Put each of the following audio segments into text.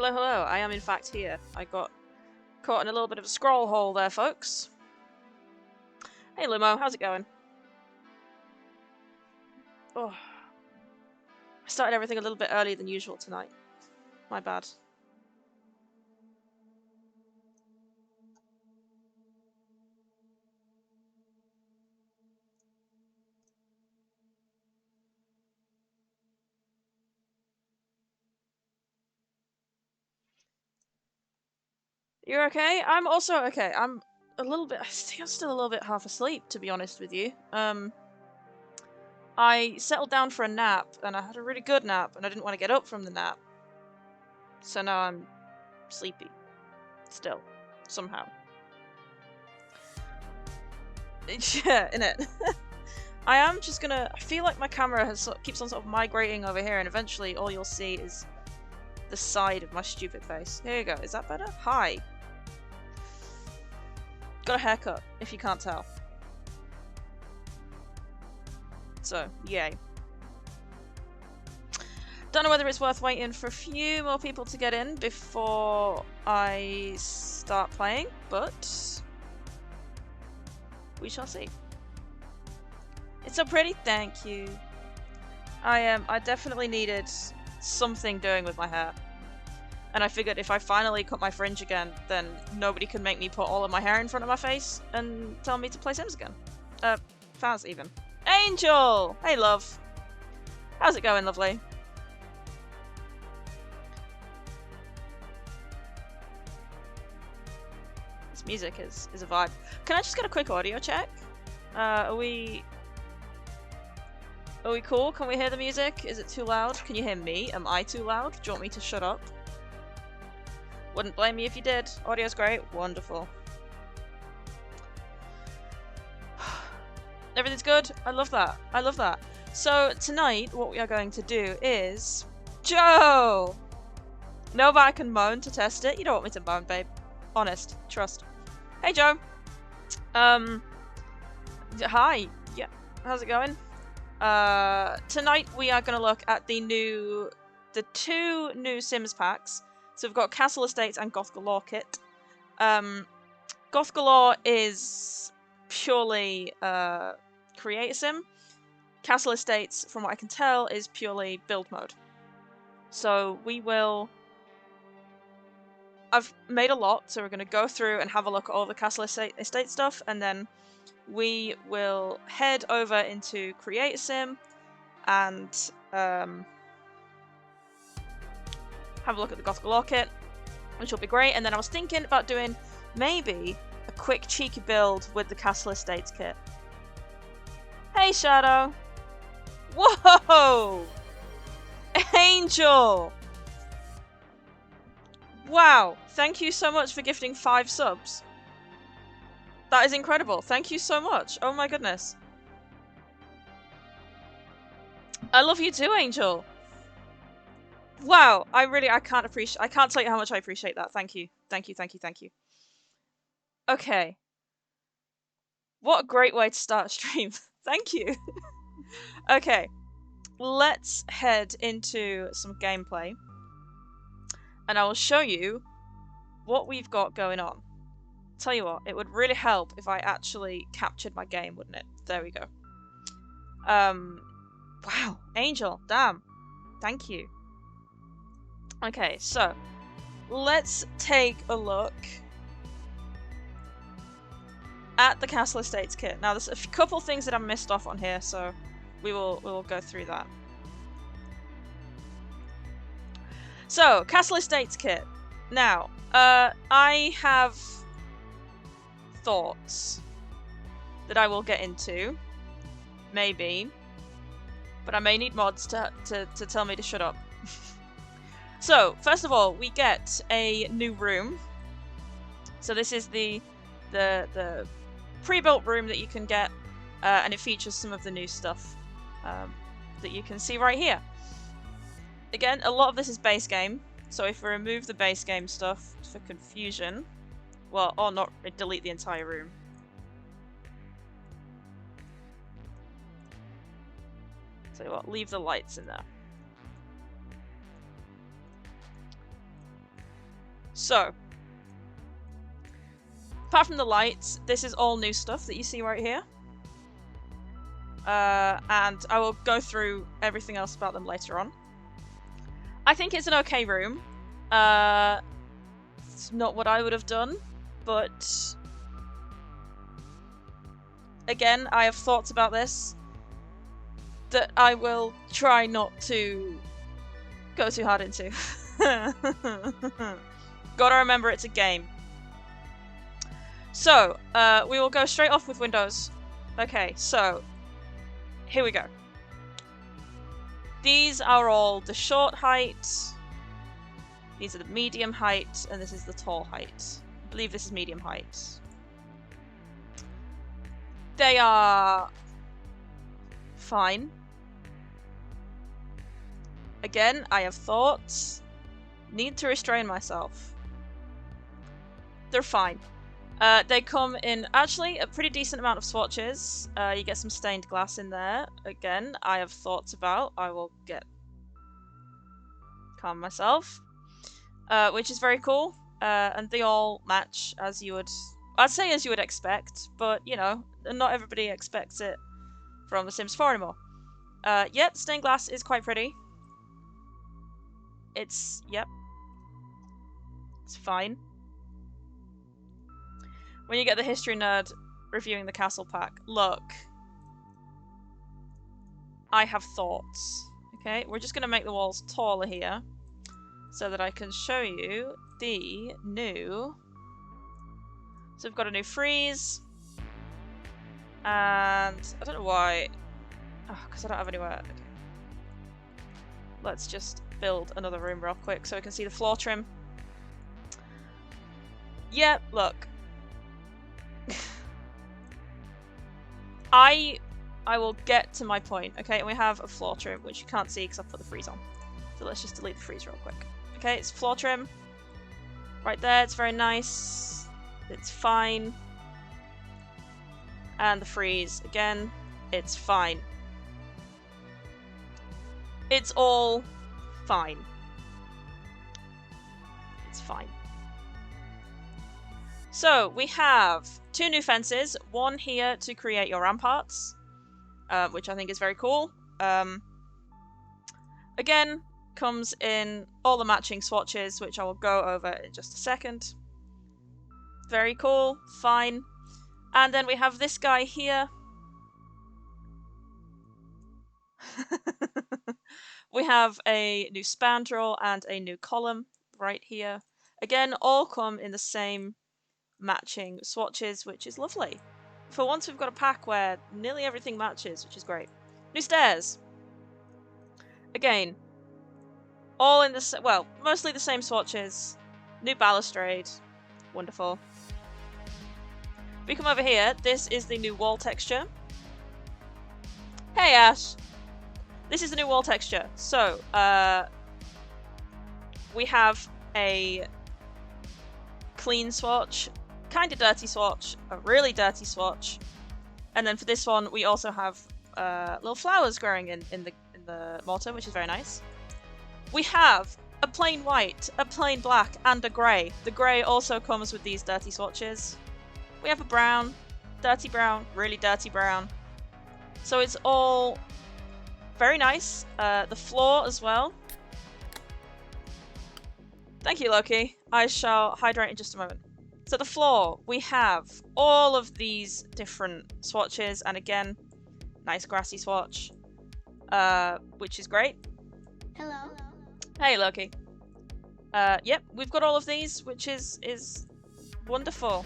Hello, hello. I am in fact here. I got caught in a little bit of a scroll hole there, folks. Hey, Limo. How's it going? Oh. I started everything a little bit earlier than usual tonight. My bad. You're okay? I'm also okay. I'm a little bit... I think I'm still a little bit half asleep, to be honest with you. I settled down for a nap, and I had a really good nap, and I didn't want to get up from the nap. So now I'm sleepy. Still. Somehow. Yeah, innit? I am just gonna... I feel like my camera keeps on sort of migrating over here, and eventually all you'll see is the side of my stupid face. Here you go. Is that better? Hi. Got a haircut, if you can't tell. So, yay. Don't know whether it's worth waiting for a few more people to get in before I start playing, but we shall see. It's so pretty, thank you. I definitely needed something doing with my hair. And I figured if I finally cut my fringe again, then nobody can make me put all of my hair in front of my face and tell me to play Sims again. Faz even. Angel! Hey, love. How's it going, lovely? This music is a vibe. Can I just get a quick audio check? Are we cool? Can we hear the music? Is it too loud? Can you hear me? Am I too loud? Do you want me to shut up? Wouldn't blame me if you did. Audio's great. Wonderful. Everything's good. I love that. I love that. So tonight, what we are going to do is... Joe! No, but I can moan to test it. You don't want me to moan, babe. Honest. Trust. Hey, Joe. Hi. Yeah. How's it going? Tonight we are going to look at the two new Sims packs. So we've got Castle Estates and Goth Galore kit. Goth Galore is purely create a sim. Castle Estates, from what I can tell, is purely build mode. So I've made a lot, so we're going to go through and have a look at all the Castle Estate stuff, and then we will head over into Create a Sim and have a look at the Goth Galore kit, which will be great. And then I was thinking about doing maybe a quick cheeky build with the Castle Estates kit. Hey, Shadow! Whoa! Angel! Wow, thank you so much for gifting 5 subs. That is incredible. Thank you so much. Oh my goodness. I love you too, Angel. Wow, I can't tell you how much I appreciate that. Thank you. Thank you, thank you, thank you. Okay. What a great way to start a stream. Thank you. Okay. Let's head into some gameplay. And I will show you what we've got going on. Tell you what, it would really help if I actually captured my game, wouldn't it? There we go. Wow, Angel, damn. Thank you. Okay, so let's take a look at the Castle Estates kit. Now, there's a couple things that I missed off on here, so we will go through that. So, Castle Estates kit. Now, I have thoughts that I will get into, maybe, but I may need mods to tell me to shut up. So, first of all, we get a new room. So this is the pre-built room that you can get, and it features some of the new stuff that you can see right here. Again, a lot of this is base game, so if we remove the base game stuff for confusion, well, or not, delete the entire room. Tell you what, leave the lights in there. So, apart from the lights, this is all new stuff that you see right here. And I will go through everything else about them later on. I think it's an okay room. It's not what I would have done, but again, I have thoughts about this that I will try not to go too hard into. Gotta remember it's a game. So, we will go straight off with windows. Okay, so, here we go. These are all the short height. These are the medium height, and this is the tall height. I believe this is medium height. They are fine. Again, I have thoughts. Need to restrain myself. They're fine. They come in, actually, a pretty decent amount of swatches. You get some stained glass in there. Again, I have thoughts about. I will calm myself. Which is very cool. And they all match as you would... I'd say as you would expect, but, you know, not everybody expects it from The Sims 4 anymore. Yep, stained glass is quite pretty. Yep. It's fine. When you get the history nerd reviewing the castle pack, look. I have thoughts. Okay, we're just going to make the walls taller here so that I can show you the new... So we've got a new freeze. And I don't know why. Oh, because I don't have anywhere. Okay. Let's just build another room real quick so we can see the floor trim. Yep, look. I will get to my point, okay? And we have a floor trim, which you can't see because I've put the freeze on. So let's just delete the freeze real quick. Okay, it's floor trim. Right there, it's very nice. It's fine. And the freeze, again, it's fine. It's all fine. It's fine. So, we have 2 new fences, one here to create your ramparts, which I think is very cool. Again, comes in all the matching swatches, which I will go over in just a second. Very cool, fine. And then we have this guy here. We have a new spandrel and a new column right here. Again, all come in the same matching swatches, which is lovely. For once we've got a pack where nearly everything matches, which is great. New stairs. Again, all in the well, mostly the same swatches. New balustrade. Wonderful. We come over here. This is the new wall texture. Hey, Ash. This is the new wall texture. So, we have a clean swatch, kind of dirty swatch, a really dirty swatch, and then for this one we also have little flowers growing in the mortar, which is very nice. We have a plain white, a plain black, and a grey. The grey also comes with these dirty swatches. We have a brown, dirty brown, really dirty brown. So it's all very nice. The floor as well. Thank you, Loki. I shall hydrate in just a moment. So the floor, we have all of these different swatches, and again, nice grassy swatch, which is great. Hello. Hey, Loki. Yep, we've got all of these, which is wonderful.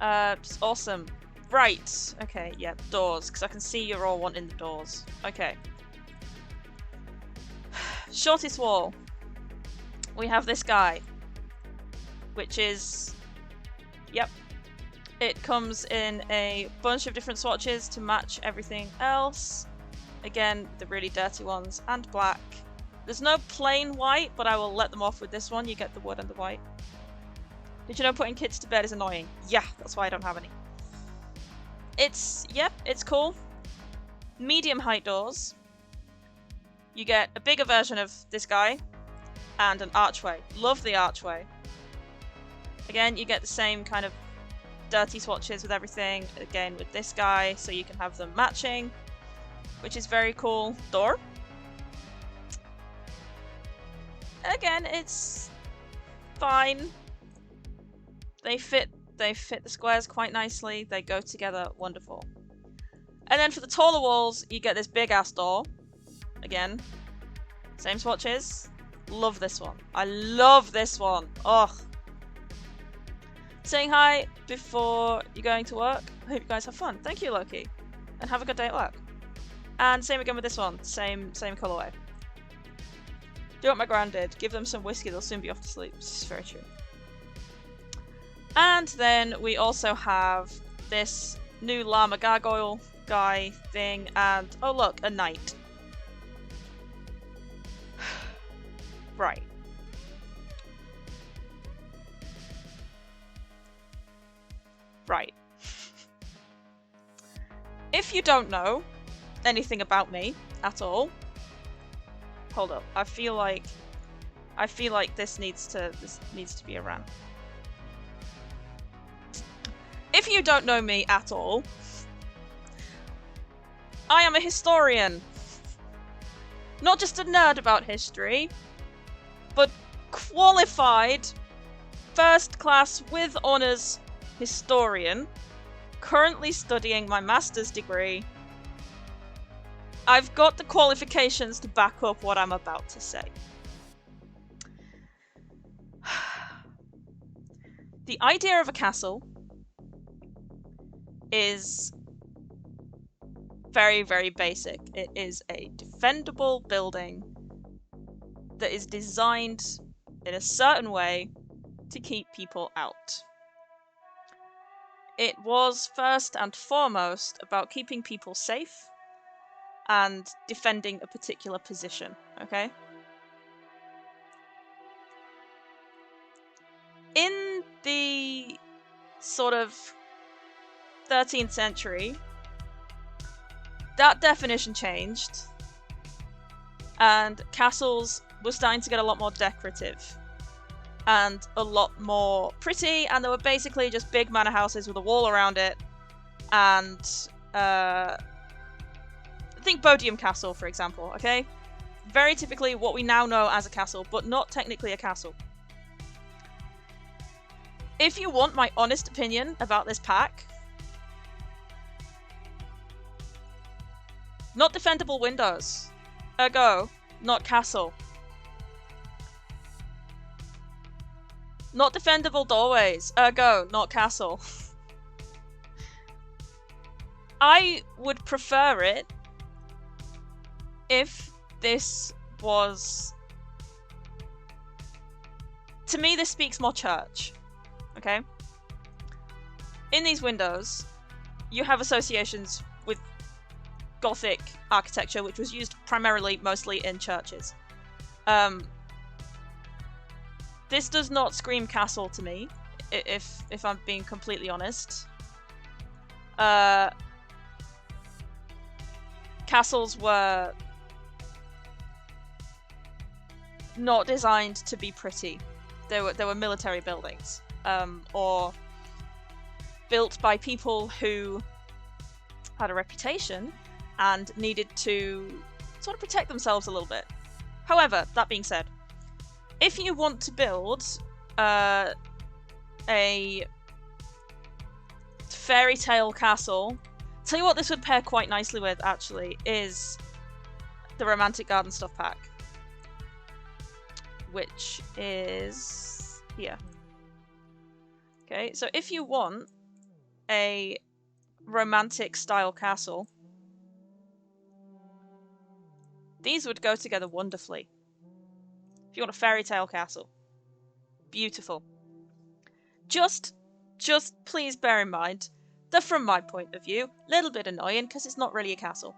It's awesome. Right. Okay, yeah, doors, because I can see you're all wanting the doors. Okay. Shortest wall. We have this guy, which is, yep, it comes in a bunch of different swatches to match everything else. Again, the really dirty ones, and black. There's no plain white, but I will let them off with this one. You get the wood and the white. Did you know putting kids to bed is annoying? Yeah, that's why I don't have any. Yep, it's cool. Medium height doors. You get a bigger version of this guy. and an archway. Love the archway. Again, you get the same kind of dirty swatches with everything, again with this guy, so you can have them matching, which is very cool. Door. Again, it's fine. They fit the squares quite nicely. They go together wonderful. And then for the taller walls, you get this big ass door. Again, same swatches. Love this one. I love this one. Ugh. Saying hi before you're going to work. I hope you guys have fun. Thank you, Loki. And have a good day at work. And same again with this one. Same colorway. Do what my gran did. Give them some whiskey, they'll soon be off to sleep. This is very true. And then we also have this new llama gargoyle guy thing, and oh look, a knight. Right. Right. If you don't know anything about me at all, hold up. I feel like this needs to be a rant. If you don't know me at all, I am a historian. Not just a nerd about history, but qualified, first class with honours historian, currently studying my master's degree. I've got the qualifications to back up what I'm about to say. The idea of a castle is very, very basic. It is a defendable building that is designed in a certain way to keep people out. It was first and foremost about keeping people safe and defending a particular position, okay? In the sort of 13th century, that definition changed, and castles were starting to get a lot more decorative and a lot more pretty, and they were basically just big manor houses with a wall around it. And think Bodiam Castle, for example, okay? Very typically what we now know as a castle, but not technically a castle. If you want my honest opinion about this pack, not defendable windows, ergo, not castle. Not defendable doorways, ergo, not castle. I would prefer it if this was... To me, this speaks more church, okay? In these windows, you have associations with Gothic architecture, which was used primarily, mostly in churches. This does not scream castle to me, if I'm being completely honest. Castles were not designed to be pretty. They were military buildings, or built by people who had a reputation and needed to sort of protect themselves a little bit. However, that being said, if you want to build a fairy tale castle, tell you what this would pair quite nicely with, actually, is the Romantic Garden Stuff pack, which is here. Okay, so if you want a romantic style castle, these would go together wonderfully. If you want a fairy tale castle. Beautiful. Just please bear in mind that from my point of view, a little bit annoying because it's not really a castle.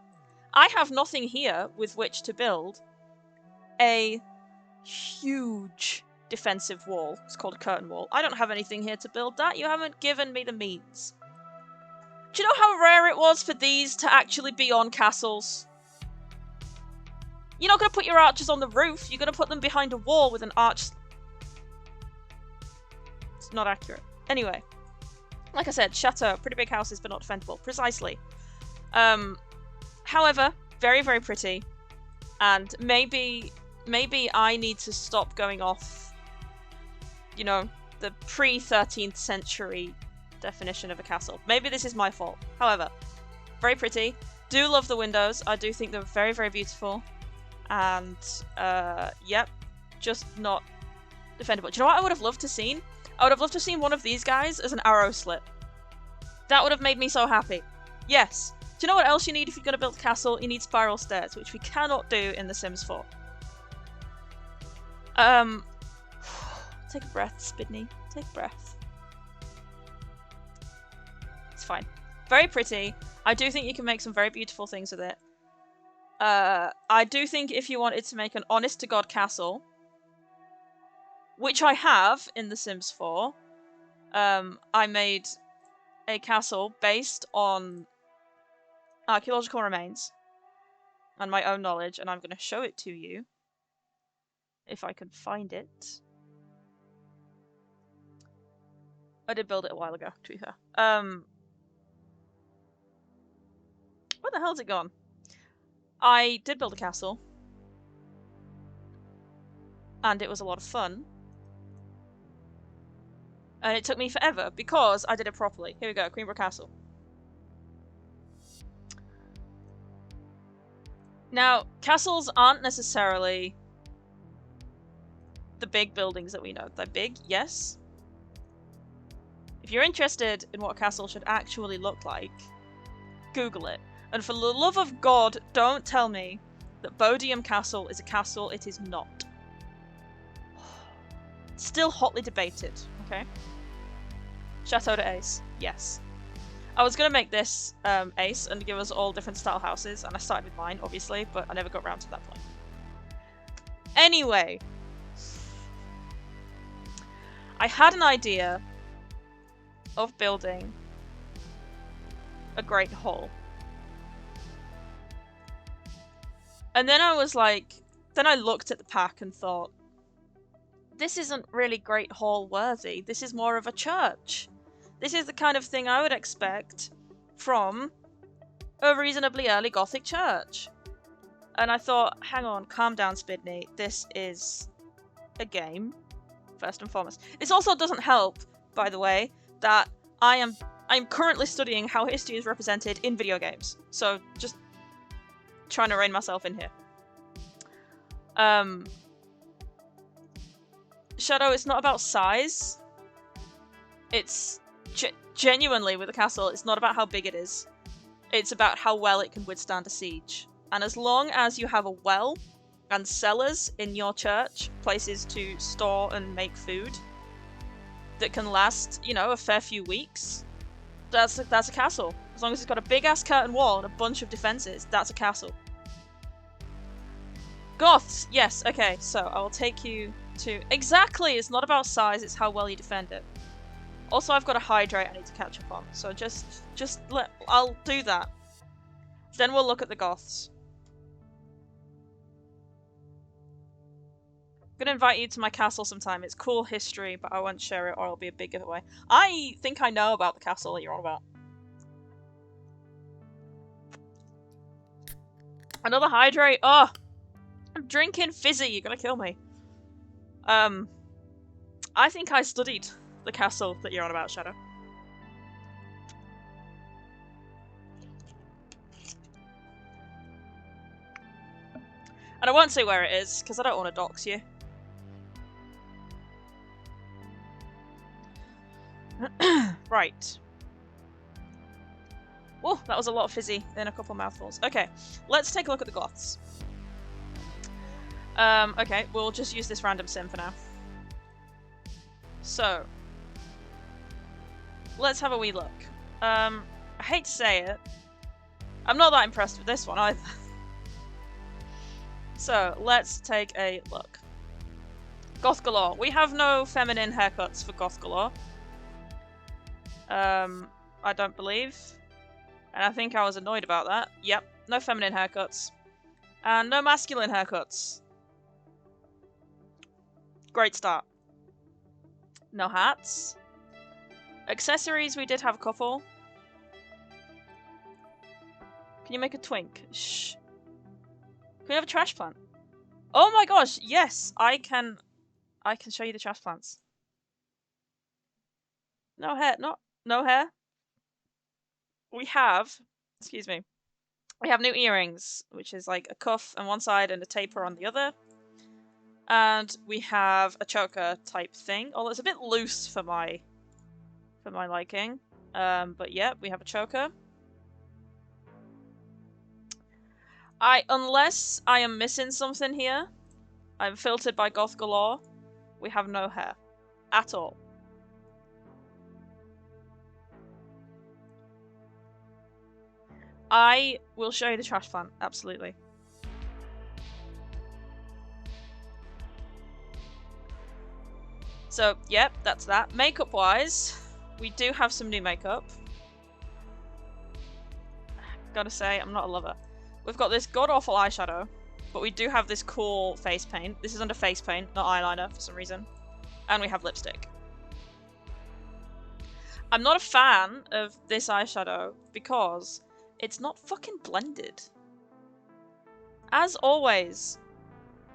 I have nothing here with which to build a huge defensive wall. It's called a curtain wall. I don't have anything here to build that. You haven't given me the means. Do you know how rare it was for these to actually be on castles? You're not going to put your archers on the roof. You're going to put them behind a wall with an arch. It's not accurate. Anyway. Like I said, chateau, pretty big houses, but not defendable. Precisely. However, very, very pretty. And maybe I need to stop going off, you know, the pre-13th century definition of a castle. Maybe this is my fault. However, very pretty. Do love the windows. I do think they're very, very beautiful. And, yep, just not defendable. Do you know what I would have loved to seen? I would have loved to have seen one of these guys as an arrow slit. That would have made me so happy. Yes. Do you know what else you need if you're going to build a castle? You need spiral stairs, which we cannot do in The Sims 4. Take a breath, Spidney. Take a breath. It's fine. Very pretty. I do think you can make some very beautiful things with it. I do think if you wanted to make an honest-to-God castle, which I have in The Sims 4, I made a castle based on archaeological remains and my own knowledge, and I'm going to show it to you if I can find it. I did build it a while ago, to be fair. Where the hell's it gone? I did build a castle, and it was a lot of fun. And it took me forever because I did it properly. Here we go, Queenborough Castle. Now, castles aren't necessarily the big buildings that we know. They're big, yes. If you're interested in what a castle should actually look like, Google it. And for the love of God, don't tell me that Bodiam Castle is a castle. It is not. Still hotly debated, okay? Chateau d'Ace, yes. I was going to make this Ace and give us all different style houses, and I started with mine, obviously, but I never got around to that point. Anyway. I had an idea of building a great hall. And then I was like, then I looked at the pack and thought, this isn't really great hall worthy. This is more of a church. This is the kind of thing I would expect from a reasonably early Gothic church. And I thought, hang on, calm down, Spidney. This is a game, first and foremost. This also doesn't help, by the way, that I'm currently studying how history is represented in video games. So just trying to rein myself in here. Shadow, it's not about size. It's genuinely, with a castle, it's not about how big it is. It's about how well it can withstand a siege. And as long as you have a well and cellars in your church, places to store and make food that can last, you know, a fair few weeks, that's a castle. As long as it's got a big-ass curtain wall and a bunch of defenses, that's a castle. Goths! Yes, okay, so I will take you to... Exactly! It's not about size, it's how well you defend it. Also, I've got a hydrate I need to catch up on, so I'll do that. Then we'll look at the Goths. I'm gonna invite you to my castle sometime. It's cool history, but I won't share it or it'll be a big giveaway. I think I know about the castle that you're on about. Another hydrate? Oh! I'm drinking fizzy, you're gonna kill me. I think I studied the castle that you're on about, Shadow. And I won't say where it is, because I don't want to dox you. Right. Whoa, that was a lot of fizzy in a couple mouthfuls. Okay, let's take a look at the Goths. Okay, we'll just use this random sim for now. So, let's have a wee look. I hate to say it, I'm not that impressed with this one either. So, let's take a look. Goth galore. We have no feminine haircuts for Goth galore. I don't believe. And I think I was annoyed about that. Yep, no feminine haircuts. And no masculine haircuts. Great start. No hats. Accessories, we did have a couple. Can you make a twink? Shh. Can we have a trash plant? Oh my gosh, yes, I can show you the trash plants. No hair, no hair. We have, excuse me, we have new earrings, which is like a cuff on one side and a taper on the other. And we have a choker type thing. Although it's a bit loose for my liking. But yeah, we have a choker. Unless I am missing something here, I'm filtered by Goth Galore. We have no hair. At all. I will show you the trash plant, absolutely. So, yep, that's that. Makeup-wise, we do have some new makeup. Gotta say, I'm not a lover. We've got this god-awful eyeshadow, but we do have this cool face paint. This is under face paint, not eyeliner, for some reason. And we have lipstick. I'm not a fan of this eyeshadow because it's not fucking blended. As always,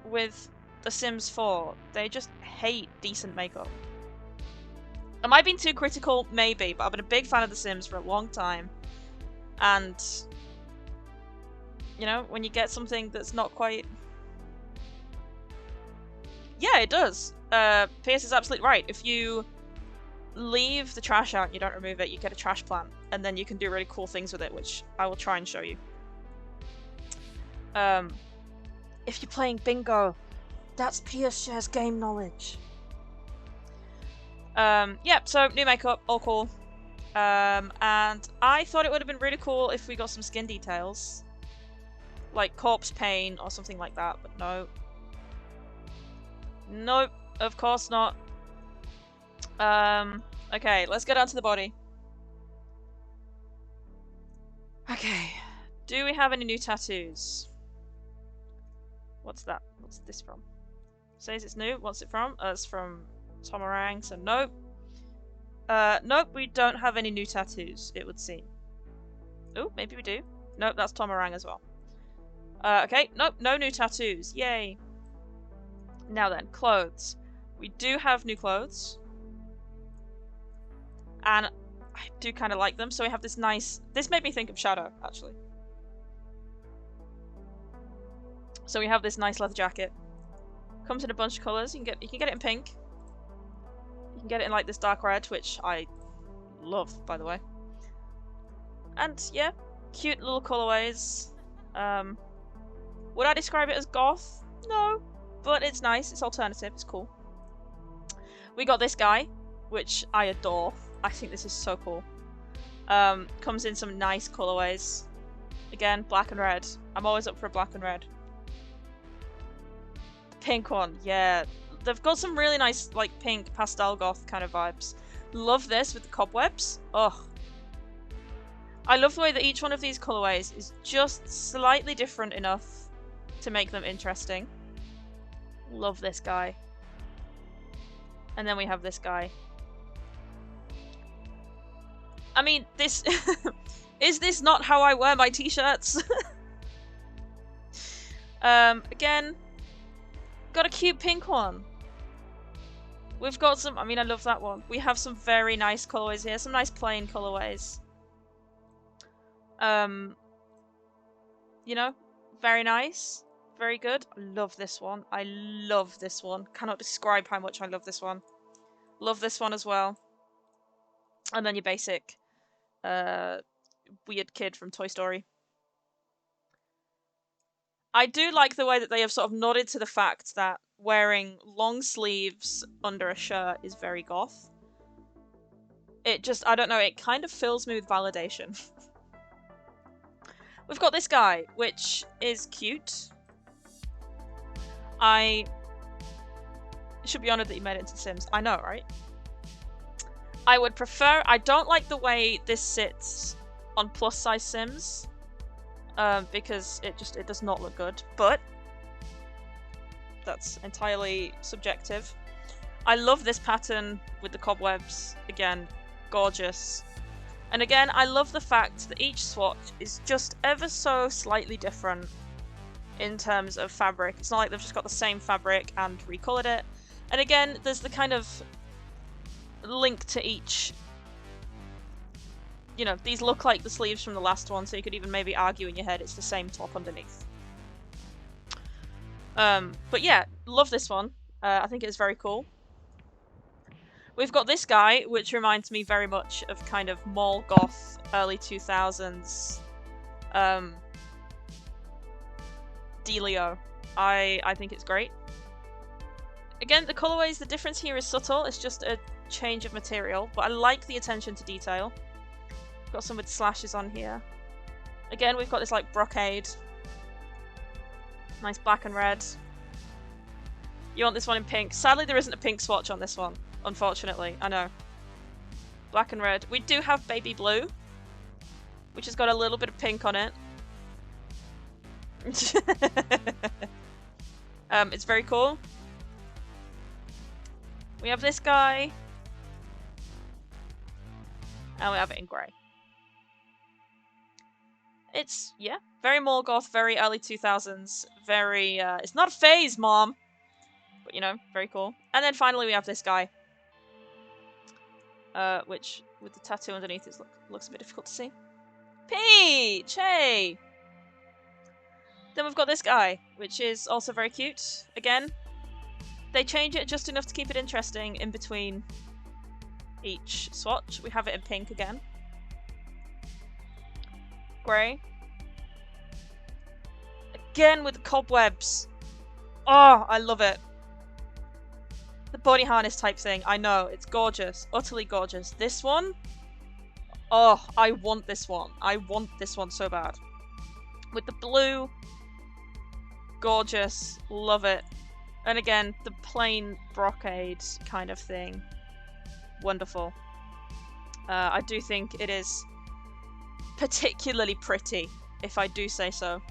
with The Sims 4, they just hate decent makeup. Am I being too critical? Maybe, but I've been a big fan of The Sims for a long time. And, you know, when you get something that's not quite... Yeah, it does. Pierce is absolutely right. If you leave the trash out and you don't remove it, you get a trash plant. And then you can do really cool things with it, which I will try and show you. If you're playing bingo, that's Pierce shares game knowledge. Yeah, so new makeup, all cool. And I thought it would have been really cool if we got some skin details. Like corpse paint or something like that, but no. Nope, of course not. Okay, let's get on to the body. Okay, do we have any new tattoos? What's that? What's this from? Says it's new. What's it from? It's from Tomarang, so nope. Nope, we don't have any new tattoos, it would seem. Oh, maybe we do. Nope, that's Tomarang as well. Okay, nope, no new tattoos. Yay. Now then, clothes. We do have new clothes. And I do kind of like them, so we have this nice... This made me think of Shadow, actually. So we have this nice leather jacket. Comes in a bunch of colours. You can get it in pink. You can get it in like this dark red, which I love, by the way. And yeah, cute little colourways. Would I describe it as goth? No, but it's nice. It's alternative. It's cool. We got this guy, which I adore. I think this is so cool. Comes in some nice colourways. Again, black and red. I'm always up for a black and red. The pink one, yeah. They've got some really nice, like, pink pastel goth kind of vibes. Love this with the cobwebs. Ugh. I love the way that each one of these colourways is just slightly different enough to make them interesting. Love this guy. And then we have this guy. I mean, this... is this not how I wear my t-shirts? Again, got a cute pink one. We've got some... I mean, I love that one. We have some very nice colourways here. Some nice plain colourways. You know, very nice. Very good. I love this one. I love this one. Cannot describe how much I love this one. Love this one as well. And then your basic weird kid from Toy Story. I do like the way that they have sort of nodded to the fact that wearing long sleeves under a shirt is very goth. It just, I don't know, it kind of fills me with validation. We've got this guy, which is cute. I should be honoured that you made it into The Sims. I know, right? I would prefer... I don't like the way this sits on plus-size Sims. because it does not look good, but that's entirely subjective. I love this pattern with the cobwebs. Again, gorgeous. And again, I love the fact that each swatch is just ever so slightly different in terms of fabric. It's not like they've just got the same fabric and recolored it. And again, there's the kind of link to each. You know, these look like the sleeves from the last one, so you could even maybe argue in your head it's the same top underneath. But yeah, love this one. I think it's very cool. We've got this guy, which reminds me very much of kind of mall goth, early 2000s. Dealio. I think it's great. Again, the colorways, the difference here is subtle. It's just a change of material, but I like the attention to detail. Got some with slashes on here. Again, we've got this like brocade. Nice black and red. You want this one in pink. Sadly, there isn't a pink swatch on this one. Unfortunately, I know. Black and red. We do have baby blue, which has got a little bit of pink on it. It's very cool. We have this guy. And we have it in grey. It's, yeah, very mall goth, very early 2000s, very, it's not a phase, Mom! But, you know, very cool. And then finally we have this guy. Which, with the tattoo underneath, it looks a bit difficult to see. Peach! Hey! Then we've got this guy, which is also very cute. Again, they change it just enough to keep it interesting in between each swatch. We have it in pink again. Grey. Again with the cobwebs. Oh, I love it. The body harness type thing. I know, it's gorgeous. Utterly gorgeous. This one? Oh, I want this one. I want this one so bad. With the blue. Gorgeous. Love it. And again, the plain brocade kind of thing. Wonderful. I do think it is particularly pretty, if I do say so.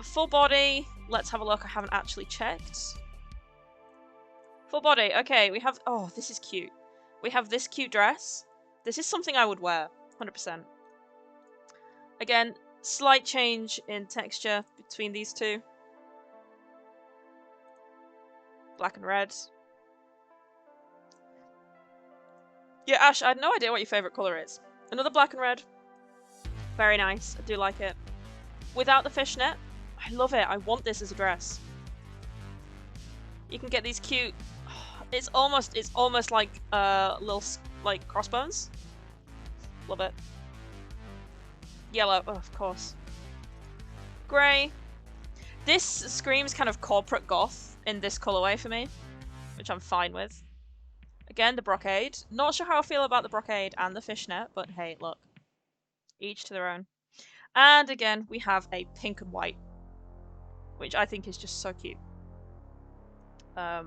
Full body. Let's have a look. I haven't actually checked. Full body. Okay, we have... Oh, this is cute. We have this cute dress. This is something I would wear. 100%. Again, slight change in texture between these two. Black and red. Yeah, Ash, I had no idea what your favourite colour is. Another black and red. Very nice. I do like it. Without the fishnet. I love it. I want this as a dress. You can get these cute... It's almost like little like crossbones. Love it. Yellow, oh, of course. Grey. This screams kind of corporate goth in this colourway for me, which I'm fine with. Again, the brocade. Not sure how I feel about the brocade and the fishnet, but hey, look. Each to their own. And again, we have a pink and white, which I think is just so cute. I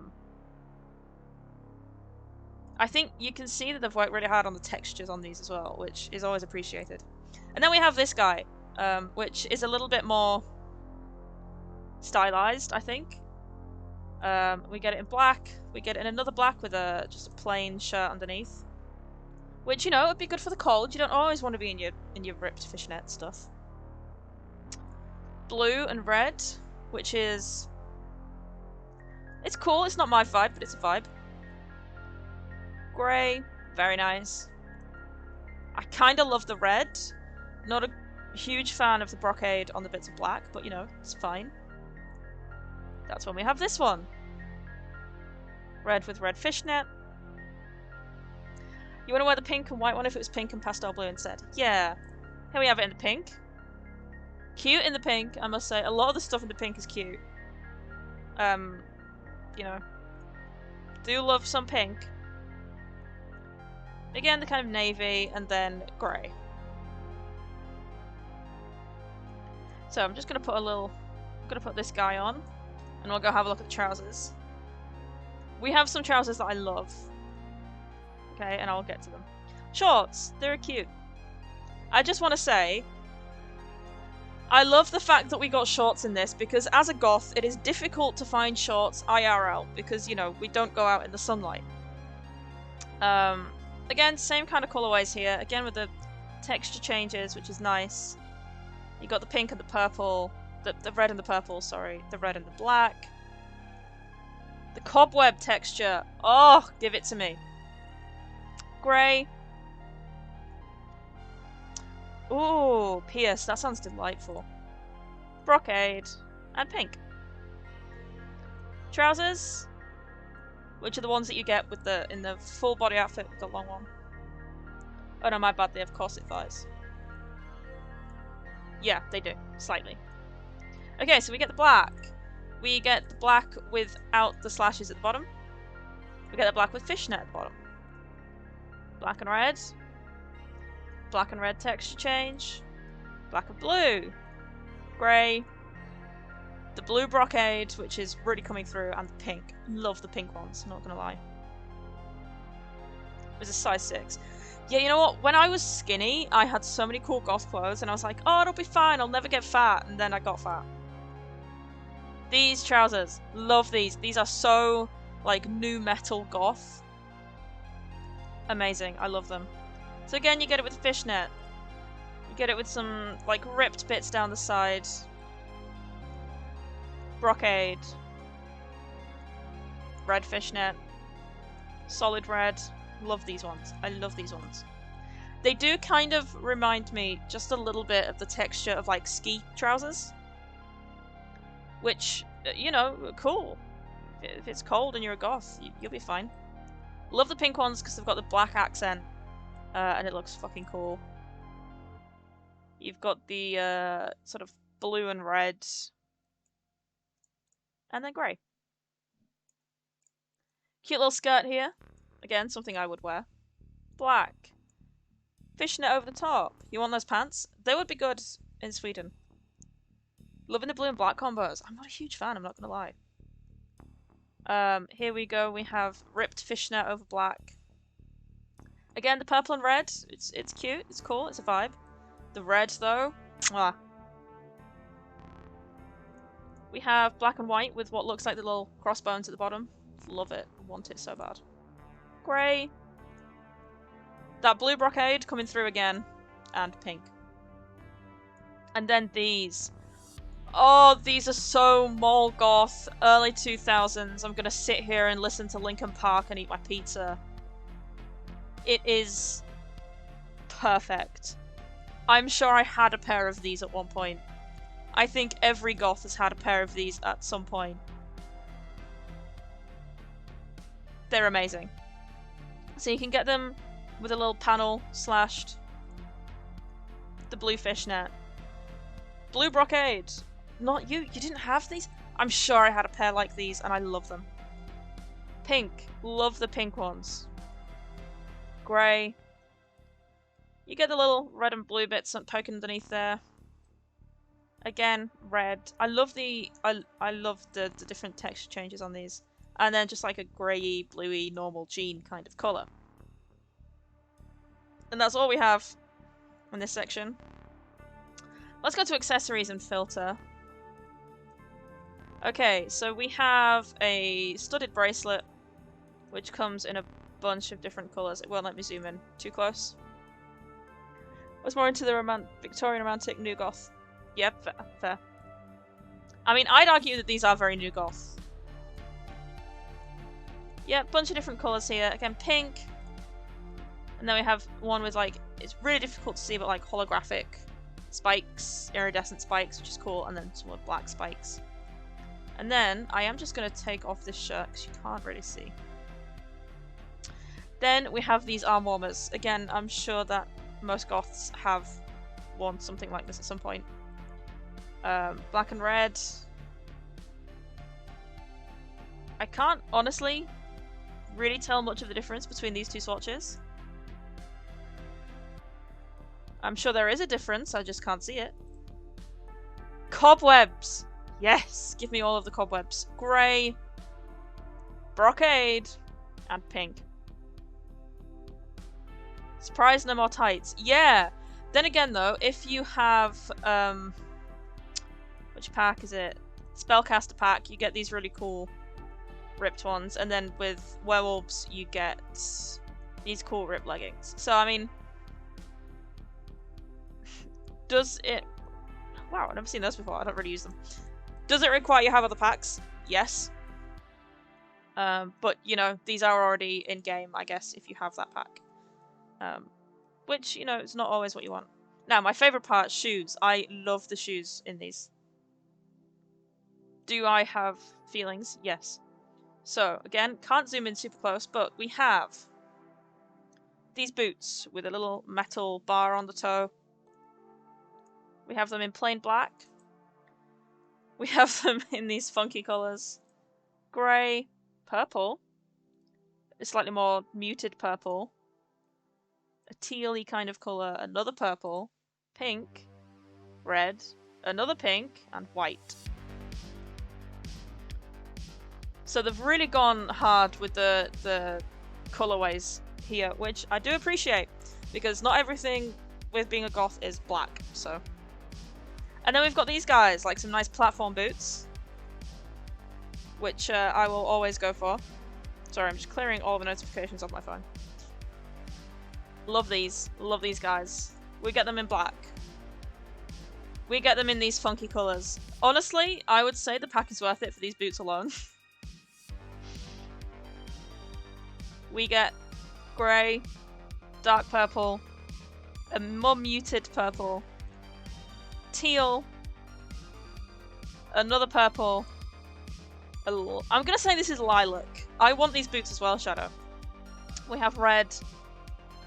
think you can see that they've worked really hard on the textures on these as well, which is always appreciated. And then we have this guy, which is a little bit more stylized, I think. We get it in black. We get it in another black with just a plain shirt underneath. Which, you know, would be good for the cold. You don't always want to be in your ripped fishnet stuff. Blue and red, which is... It's cool. It's not my vibe, but it's a vibe. Grey. Very nice. I kind of love the red. Not a huge fan of the brocade on the bits of black, but, you know, it's fine. That's when we have this one. Red with red fishnet. You want to wear the pink and white one if it was pink and pastel blue instead? Yeah. Here we have it in the pink. Cute in the pink, I must say. A lot of the stuff in the pink is cute. You know. Do love some pink. Again, the kind of navy, and then grey. So I'm just gonna put this guy on, and we'll go have a look at the trousers. We have some trousers that I love. Okay, and I'll get to them. Shorts, they're cute. I just want to say, I love the fact that we got shorts in this, because as a goth, it is difficult to find shorts IRL, because, you know, we don't go out in the sunlight. Again, same kind of colorways here, again with the texture changes, which is nice. You got the pink and the purple, the red and the purple, sorry, the red and the black. The cobweb texture, oh, give it to me. Grey. Ooh, Pierce, that sounds delightful. Brocade, and pink. Trousers, which are the ones that you get with in the full body outfit with the long one. Oh no, my bad, they have corset thighs. Yeah, they do, slightly. Okay, so we get the black. We get the black without the slashes at the bottom. We get the black with fishnet at the bottom. Black and red. Black and red texture change. Black and blue. Grey. The blue brocade, which is really coming through, and the pink. Love the pink ones, not gonna lie. It was a size 6. Yeah, you know what? When I was skinny, I had so many cool goth clothes, and I was like, oh, it'll be fine, I'll never get fat, and then I got fat. These trousers. Love these. These are so, like, new metal goth. Amazing. I love them. So again, you get it with fishnet. You get it with some, like, ripped bits down the side. Brocade. Red fishnet. Solid red. Love these ones. I love these ones. They do kind of remind me just a little bit of the texture of, like, ski trousers. Which, you know, cool. If it's cold and you're a goth, you'll be fine. Love the pink ones because they've got the black accent. And it looks fucking cool. You've got the sort of blue and red. And then grey. Cute little skirt here. Again, something I would wear. Black. Fishnet over the top. You want those pants? They would be good in Sweden. Loving the blue and black combos. I'm not a huge fan, I'm not gonna lie. Here we go. We have ripped fishnet over black. Again, the purple and red. It's cute. It's cool. It's a vibe. The red, though. Mwah. We have black and white with what looks like the little crossbones at the bottom. Love it. Want it so bad. Grey. That blue brocade coming through again. And pink. And then these. Oh, these are so mall goth. Early 2000s. I'm gonna sit here and listen to Linkin Park and eat my pizza. It is perfect. I'm sure I had a pair of these at one point. I think every goth has had a pair of these at some point. They're amazing. So you can get them with a little panel slashed. The blue fishnet. Blue brocade. Not you. You didn't have these? I'm sure I had a pair like these and I love them. Pink. Love the pink ones. Grey. You get the little red and blue bits poking underneath there. Again, red. I love the different texture changes on these. And then just like a grey, bluey, normal jean kind of colour. And that's all we have in this section. Let's go to accessories and filter. Okay, so we have a studded bracelet, which comes in a bunch of different colours. It won't let me zoom in too close. I was more into the Victorian romantic new goth. Yep, fair. I mean, I'd argue that these are very new goth. Yeah, bunch of different colours here. Again, pink. And then we have one with, like, it's really difficult to see, but, like, holographic spikes, iridescent spikes, which is cool, and then some more black spikes. And then, I am just going to take off this shirt, because you can't really see. Then we have these arm warmers. Again, I'm sure that most goths have worn something like this at some point. Black and red. I can't, honestly, really tell much of the difference between these two swatches. I'm sure there is a difference, I just can't see it. Cobwebs! Yes! Give me all of the cobwebs. Grey, brocade, and pink. Surprise, no more tights. Yeah! Then again though, if you have Which pack is it? Spellcaster pack. You get these really cool ripped ones, and then with werewolves you get these cool ripped leggings. So I mean, does it... Wow, I've never seen those before. I don't really use them. Does it require you to have other packs? Yes. But, you know, these are already in-game, I guess, if you have that pack. Which, you know, it's not always what you want. Now, my favourite part, shoes. I love the shoes in these. Do I have feelings? Yes. So, again, can't zoom in super close, but we have these boots with a little metal bar on the toe. We have them in plain black. We have them in these funky colours. Grey, purple, a slightly more muted purple, a tealy kind of colour, another purple, pink, red, another pink, and white. So they've really gone hard with the colourways here, which I do appreciate, because not everything with being a goth is black, so... And then we've got these guys, like some nice platform boots, which I will always go for. Sorry, I'm just clearing all the notifications off my phone. Love these guys. We get them in black. We get them in these funky colours. Honestly, I would say the pack is worth it for these boots alone. We get grey, dark purple, a more muted purple, teal, another purple, I'm gonna say this is lilac. I want these boots as well, Shadow. We have red,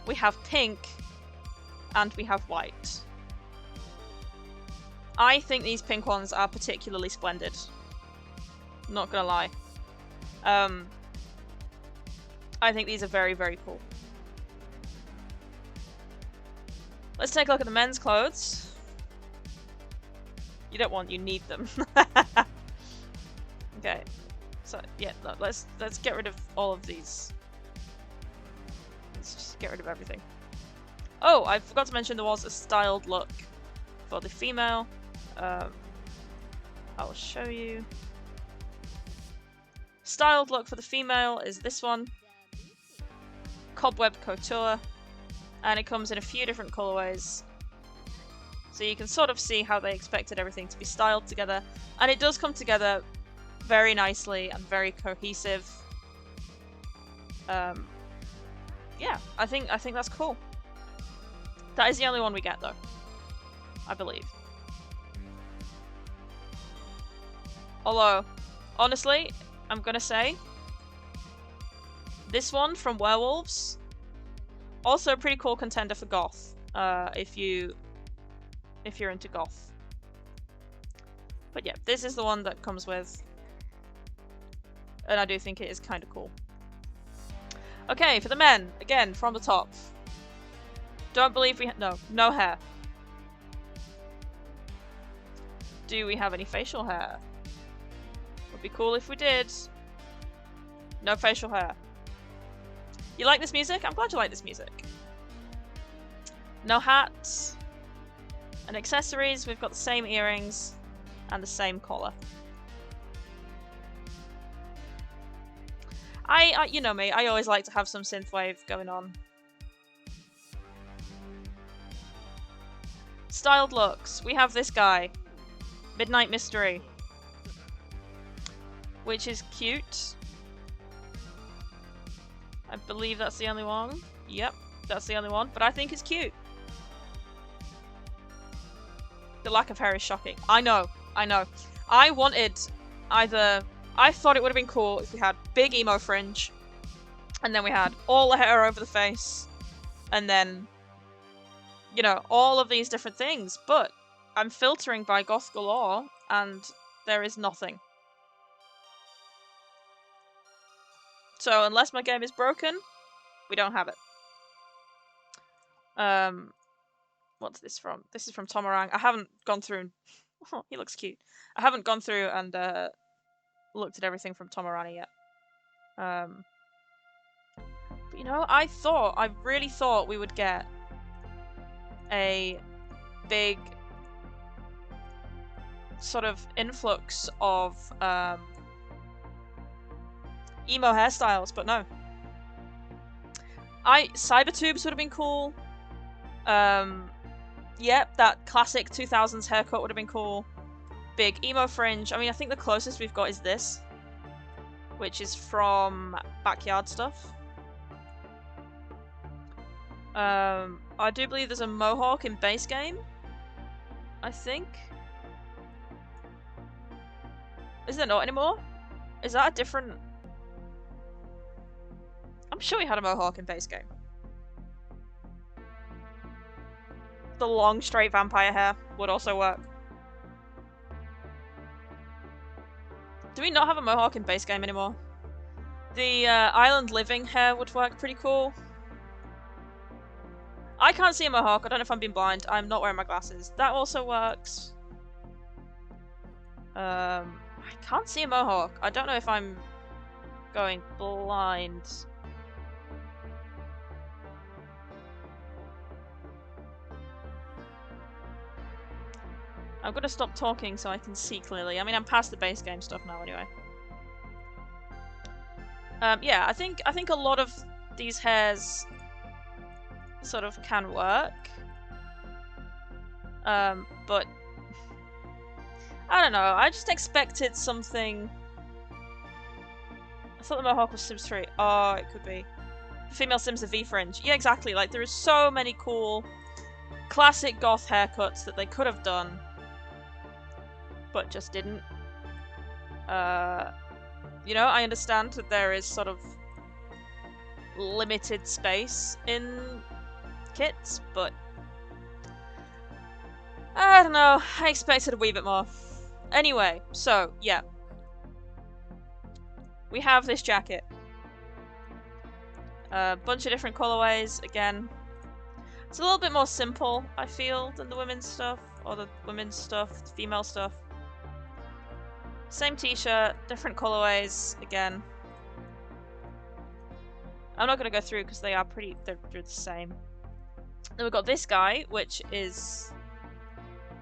we have pink, and we have white. I think these pink ones are particularly splendid. Not gonna lie. I think these are very, very cool. Let's take a look at the men's clothes. You don't want, you need them. Okay, so yeah, let's get rid of all of these. Let's just get rid of everything. Oh, I forgot to mention there was a styled look for the female. I'll show you. Styled look for the female is this one. Cobweb Couture. And it comes in a few different colorways. So you can sort of see how they expected everything to be styled together. And it does come together very nicely and very cohesive. Yeah, I think that's cool. That is the only one we get though, I believe. Although, honestly, I'm gonna say this one from Werewolves, also a pretty cool contender for Goth, if you're into Goth. But yeah, this is the one that comes with, and I do think it is kind of cool. Okay, for the men, again, from the top. Don't believe we no hair. Do we have any facial hair? Would be cool if we did. No facial hair. You like this music? I'm glad you like this music. No hats. And accessories, we've got the same earrings and the same collar. You know me, I always like to have some synthwave going on. Styled looks. We have this guy. Midnight Mystery. Which is cute. I believe that's the only one. Yep, that's the only one. But I think it's cute. The lack of hair is shocking. I know. I wanted either... I thought it would have been cool if we had big emo fringe. And then we had all the hair over the face. And then... you know, all of these different things. But I'm filtering by Goth Galore. And there is nothing. So unless my game is broken, we don't have it. What's this from? This is from Tomarang. I haven't gone through and... Oh, he looks cute. I haven't gone through and looked at everything from Tomarani yet. But you know, I really thought we would get a big sort of influx of emo hairstyles, but no. Cyber tubes would have been cool. Yep, that classic 2000s haircut would have been cool. Big emo fringe. I mean, I think the closest we've got is this, which is from Backyard Stuff. I do believe there's a mohawk in base game, I think. Is there not anymore? Is that a different... I'm sure we had a mohawk in base game. The long, straight vampire hair would also work. Do we not have a mohawk in base game anymore? The island living hair would work pretty cool. I can't see a mohawk. I don't know if I'm being blind. I'm not wearing my glasses. That also works. I can't see a mohawk. I don't know if I'm going blind. I'm gonna stop talking so I can see clearly. I mean, I'm past the base game stuff now anyway. Yeah, I think a lot of these hairs sort of can work. But I don't know. I just expected something. I thought the mohawk was Sims 3. Oh, it could be. Female Sims a V-fringe. Yeah, exactly. Like, there are so many cool classic goth haircuts that they could have done, but just didn't. You know, I understand that there is sort of limited space in kits, but I don't know. I expected a wee bit more. Anyway, so yeah, we have this jacket. A bunch of different colorways. Again, it's a little bit more simple, I feel, than the women's stuff, or the women's stuff, the female stuff. Same t-shirt, different colorways, again. I'm not going to go through because they are they're the same. Then we've got this guy, which is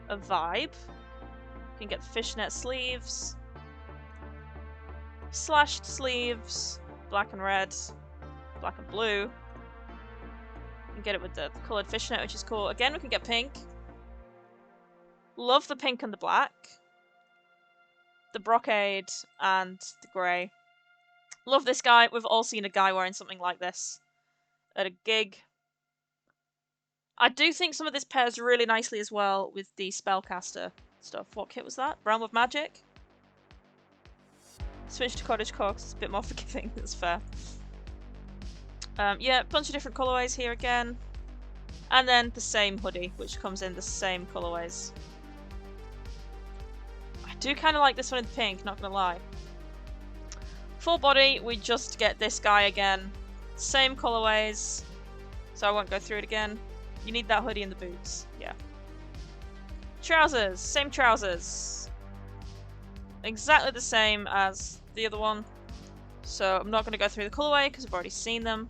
a vibe. You can get fishnet sleeves, slashed sleeves, black and red, black and blue. You can get it with the coloured fishnet, which is cool. Again, we can get pink. Love the pink and the black. The brocade and the grey. Love this guy. We've all seen a guy wearing something like this at a gig. I do think some of this pairs really nicely as well with the spellcaster stuff. What kit was that? Realm of Magic? Switch to Cottage Core because it's a bit more forgiving. That's fair. Yeah, bunch of different colorways here again. And then the same hoodie, which comes in the same colorways. I do kind of like this one in pink, not gonna lie. Full body, we just get this guy again. Same colorways, so I won't go through it again. You need that hoodie and the boots, yeah. Trousers, same trousers. Exactly the same as the other one. So I'm not going to go through the colorway because I've already seen them.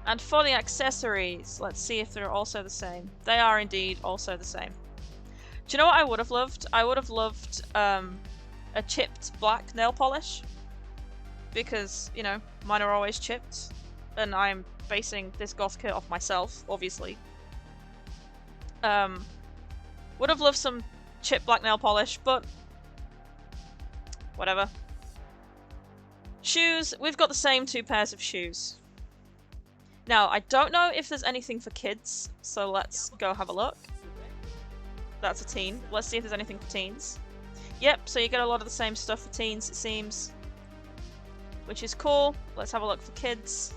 And for the accessories, let's see if they're also the same. They are indeed also the same. Do you know what I would have loved? I would have loved a chipped black nail polish. Because, you know, mine are always chipped. And I'm basing this goth kit off myself, obviously. Would have loved some chipped black nail polish, but whatever. Shoes, we've got the same two pairs of shoes. Now, I don't know if there's anything for kids, so let's go have a look. That's a teen. Let's see if there's anything for teens. Yep, so you get a lot of the same stuff for teens, it seems. Which is cool. Let's have a look for kids.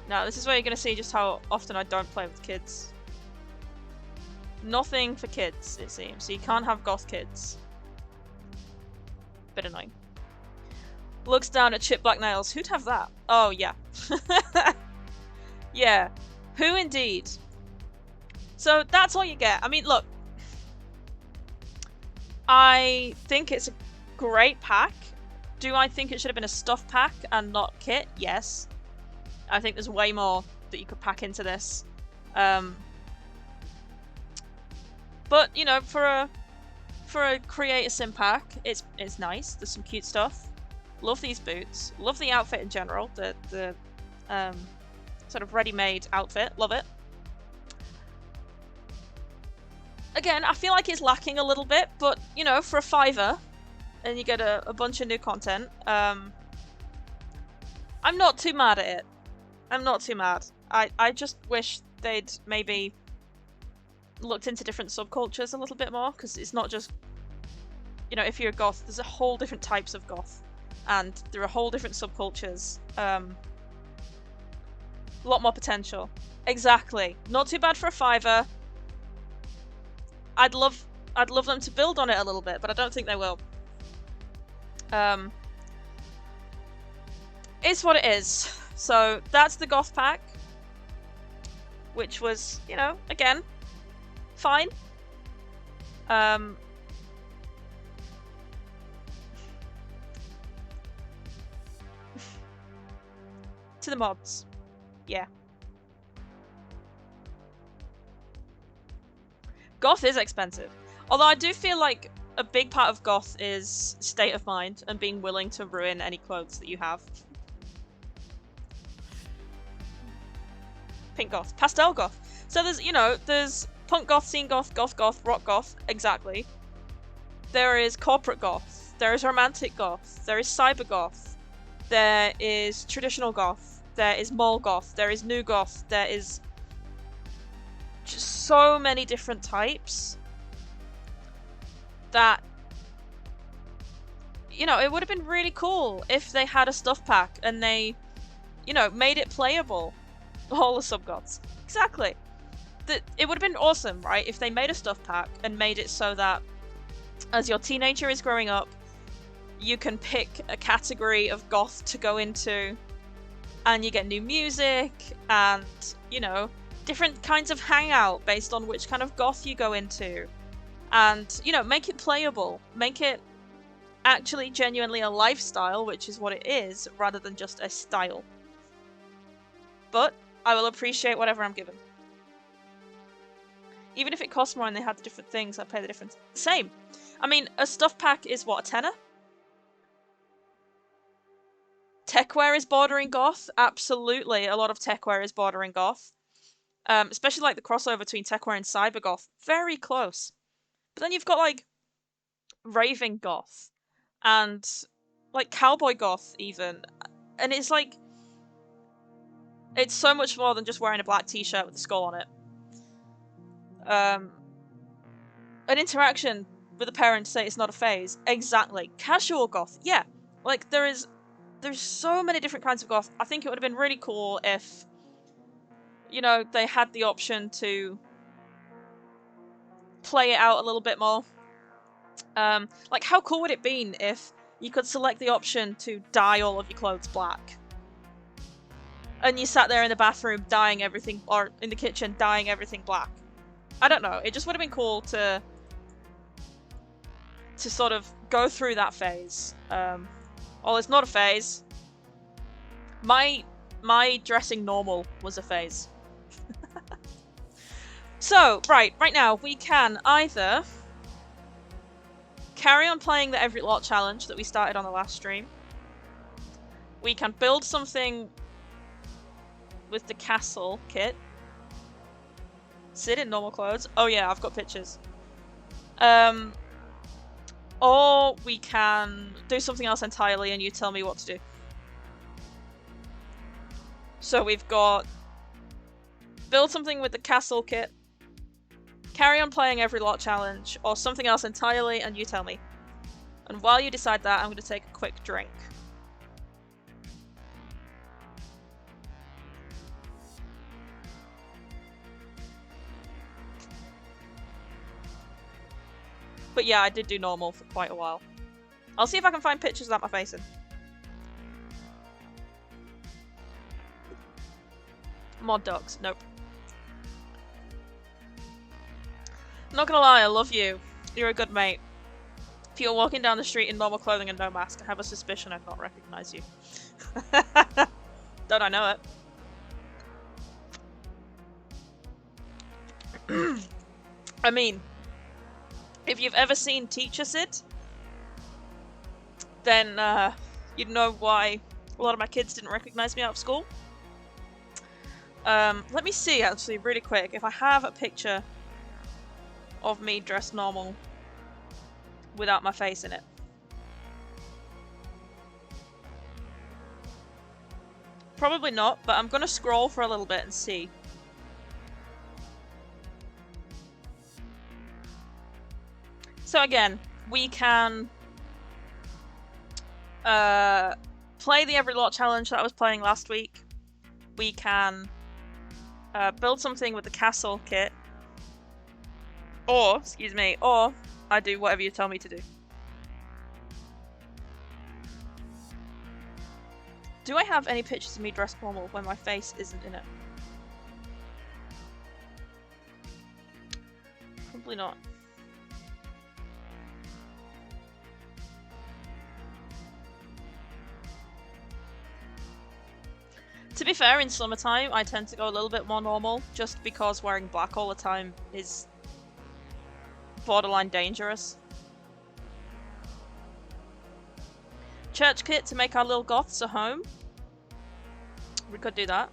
Now, this is where you're going to see just how often I don't play with kids. Nothing for kids, it seems. So you can't have goth kids. Bit annoying. Looks down at chipped black nails. Who'd have that? Oh, yeah. Yeah. Who indeed? So that's all you get. I mean, look. I think it's a great pack. Do I think it should have been a stuff pack and not kit? Yes. I think there's way more that you could pack into this. But you know, for a create a sim pack, it's nice. There's some cute stuff. Love these boots. Love the outfit in general. The sort of ready-made outfit. Love it. Again, I feel like it's lacking a little bit, but you know, for a $5, and you get a bunch of new content. I'm not too mad at it. I'm not too mad. I just wish they'd maybe looked into different subcultures a little bit more, because it's not just, you know, if you're a goth, there's a whole different types of goth, and there are whole different subcultures. A lot more potential. Exactly. Not too bad for a $5. I'd love them to build on it a little bit, but I don't think they will. It's what it is. So that's the goth pack, which was, you know, again, fine. To the mods. Yeah. Goth is expensive. Although I do feel like a big part of goth is state of mind and being willing to ruin any clothes that you have. Pink goth. Pastel goth. So there's, you know, there's punk goth, scene goth, goth goth, rock goth, exactly. There is corporate goth. There is romantic goth. There is cyber goth. There is traditional goth. There is mall goth. There is new goth. There is just so many different types that, you know, it would have been really cool if they had a stuff pack and they, you know, made it playable. All the sub-goths. Exactly. It would have been awesome, right, if they made a stuff pack and made it so that as your teenager is growing up, you can pick a category of goth to go into, and you get new music and, you know, different kinds of hangout based on which kind of goth you go into. And, you know, make it playable. Make it actually genuinely a lifestyle, which is what it is, rather than just a style. But I will appreciate whatever I'm given. Even if it costs more and they have the different things, I pay the difference. Same. I mean, a stuff pack is what, a $10? Techwear is bordering goth. Absolutely, a lot of techwear is bordering goth. Especially like the crossover between techwear and cyber goth. Very close. But then you've got like raving goth and like cowboy goth even. And it's like, it's so much more than just wearing a black t-shirt with a skull on it. An interaction with a parent to say it's not a phase. Exactly. Casual goth. Yeah. Like there's so many different kinds of goth. I think it would have been really cool if, you know, they had the option to play it out a little bit more. Like how cool would it been if you could select the option to dye all of your clothes black? And you sat there in the bathroom dyeing everything, or in the kitchen dyeing everything black. I don't know, it just would have been cool to sort of go through that phase. Well, it's not a phase. My dressing normal was a phase. So, right now, we can either carry on playing the Every Lot challenge that we started on the last stream. We can build something with the castle kit. Sit in normal clothes. Oh yeah, I've got pictures. Or we can do something else entirely and you tell me what to do. So we've got build something with the castle kit, carry on playing Every Lot challenge, or something else entirely and you tell me. And while you decide that, I'm going to take a quick drink. But yeah, I did do normal for quite a while. I'll see if I can find pictures without my face in. Mod dogs. Nope. I'm not gonna lie, I love you. You're a good mate. If you're walking down the street in normal clothing and no mask, I have a suspicion I'd not recognize you. Don't I know it? I mean, If you've ever seen Teacher Sid, then you'd know why a lot of my kids didn't recognize me out of school. Let me see, actually, really quick, if I have a picture of me dressed normal without my face in it. Probably not, but I'm gonna scroll for a little bit and see. So again, we can play the Every Lot challenge that I was playing last week. We can build something with the castle kit. Or, excuse me, or I do whatever you tell me to do. Do I have any pictures of me dressed normal when my face isn't in it? Probably not. To be fair, in summertime, I tend to go a little bit more normal, just because wearing black all the time is borderline dangerous. Church kit to make our little goths a home. We could do that.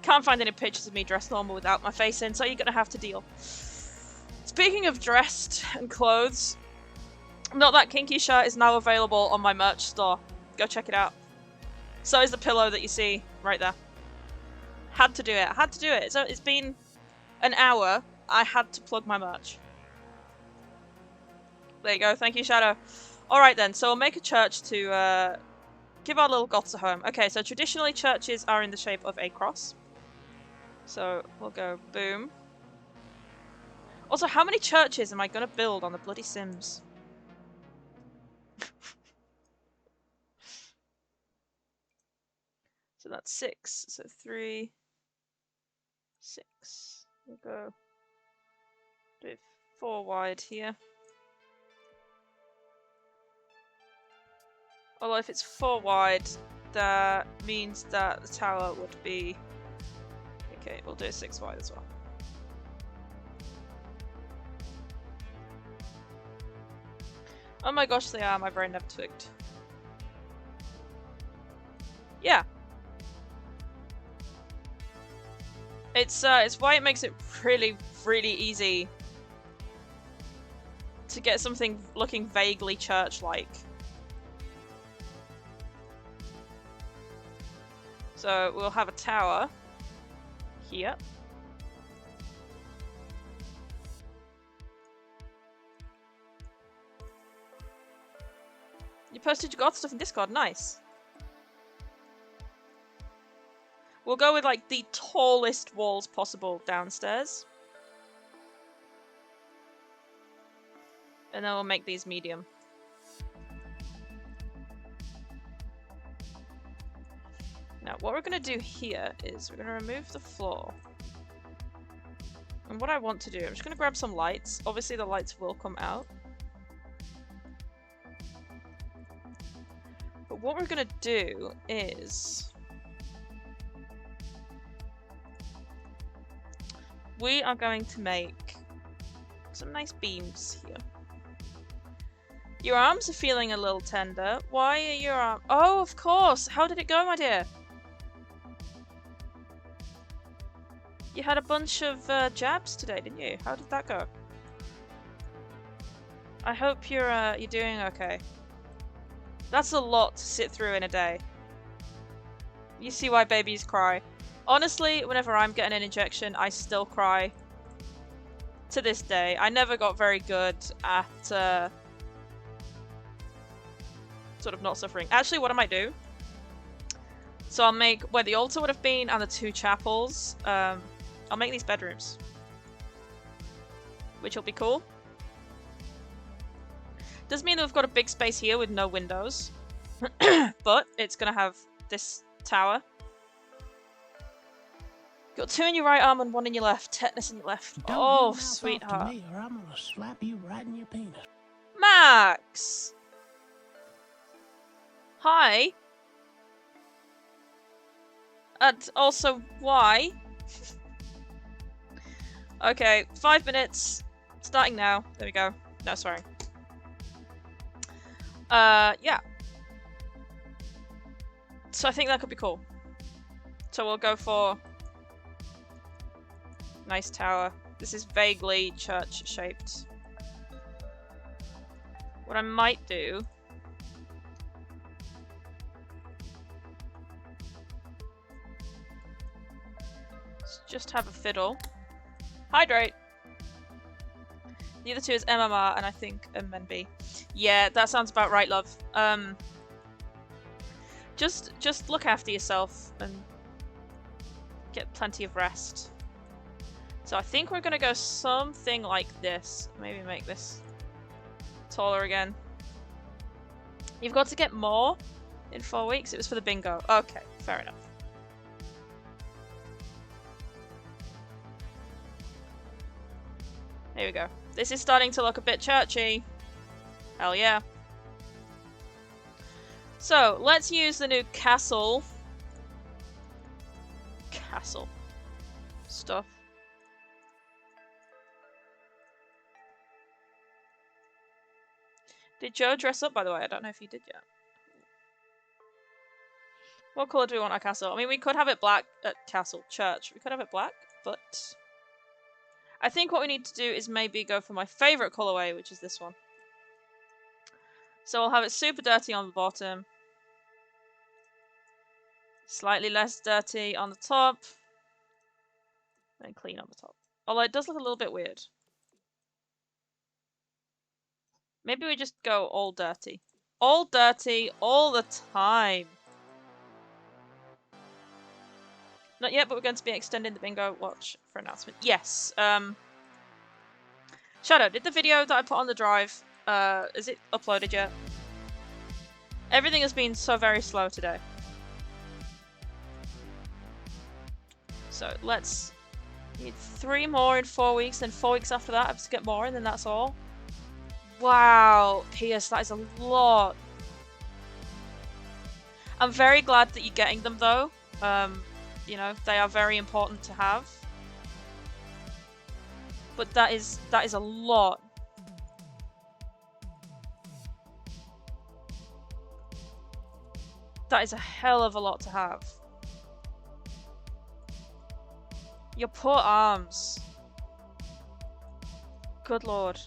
Can't find any pictures of me dressed normal without my face in, so you're gonna have to deal. Speaking of dressed and clothes, Not That Kinky shirt is now available on my merch store. Go check it out. So is the pillow that you see right there. Had to do it. Had to do it. So it's been an hour. I had to plug my merch. There you go. Thank you, Shadow. Alright then, so we'll make a church to give our little goths a home. Okay, so traditionally churches are in the shape of a cross. So we'll go boom. Also, how many churches am I going to build on the bloody Sims? So that's 6. So 3, 6. We'll go do 4 wide here. Although if it's 4 wide, that means that the tower would be... Okay, we'll do a 6 wide as well. Oh my gosh, they are. My brain never twigged. Yeah. It's why it makes it really, really easy to get something looking vaguely church-like. So we'll have a tower here. You posted your goth stuff in Discord, nice. We'll go with like the tallest walls possible downstairs. And then we'll make these medium. Now what we're going to do here is we're going to remove the floor. And what I want to do, I'm just going to grab some lights. Obviously the lights will come out. But what we're going to do is... we are going to make some nice beams here. Your arms are feeling a little tender. Why are your arms... Oh, of course! How did it go, my dear? You had a bunch of jabs today, didn't you? How did that go? I hope you're doing okay. That's a lot to sit through in a day. You see why babies cry. Honestly, whenever I'm getting an injection, I still cry. To this day. I never got very good at sort of not suffering. Actually, what I might do... So I'll make where the altar would have been and the 2 chapels. I'll make these bedrooms. Which will be cool. Does mean that we've got a big space here with no windows. But it's going to have this tower. Got 2 in your right arm and 1 in your left. Tetanus in your left. Oh, sweetheart. Me or I'm gonna slap you right in your penis. Max! Hi. And also, why? Okay, 5 minutes. Starting now. There we go. No, sorry. Yeah. So I think that could be cool. So we'll go for... Nice tower. This is vaguely church-shaped. What I might do... is just have a fiddle. Hydrate! The other two is MMR and I think MNB. Yeah, that sounds about right, love. Just look after yourself and get plenty of rest. So I think we're gonna go something like this. Maybe make this taller again. You've got to get more in 4 weeks. It was for the bingo. Okay, fair enough. Here we go. This is starting to look a bit churchy. Hell yeah. So, let's use the new castle stuff. Did Joe dress up, by the way? I don't know if he did yet. What colour do we want our castle? I mean, we could have it black at church. We could have it black, but I think what we need to do is maybe go for my favourite colourway, which is this one. So we'll have it super dirty on the bottom. Slightly less dirty on the top. And clean on the top. Although it does look a little bit weird. Maybe we just go all dirty. All dirty, all the time. Not yet, but we're going to be extending the bingo. Watch for announcement. Yes. Shadow, did the video that I put on the drive, is it uploaded yet? Everything has been so very slow today. So let's need 3 more in 4 weeks, then 4 weeks after that I have to get more, and then that's all. Wow, Pierce, that is a lot. I'm very glad that you're getting them though. You know, they are very important to have. But that is a lot. That is a hell of a lot to have. Your poor arms. Good lord.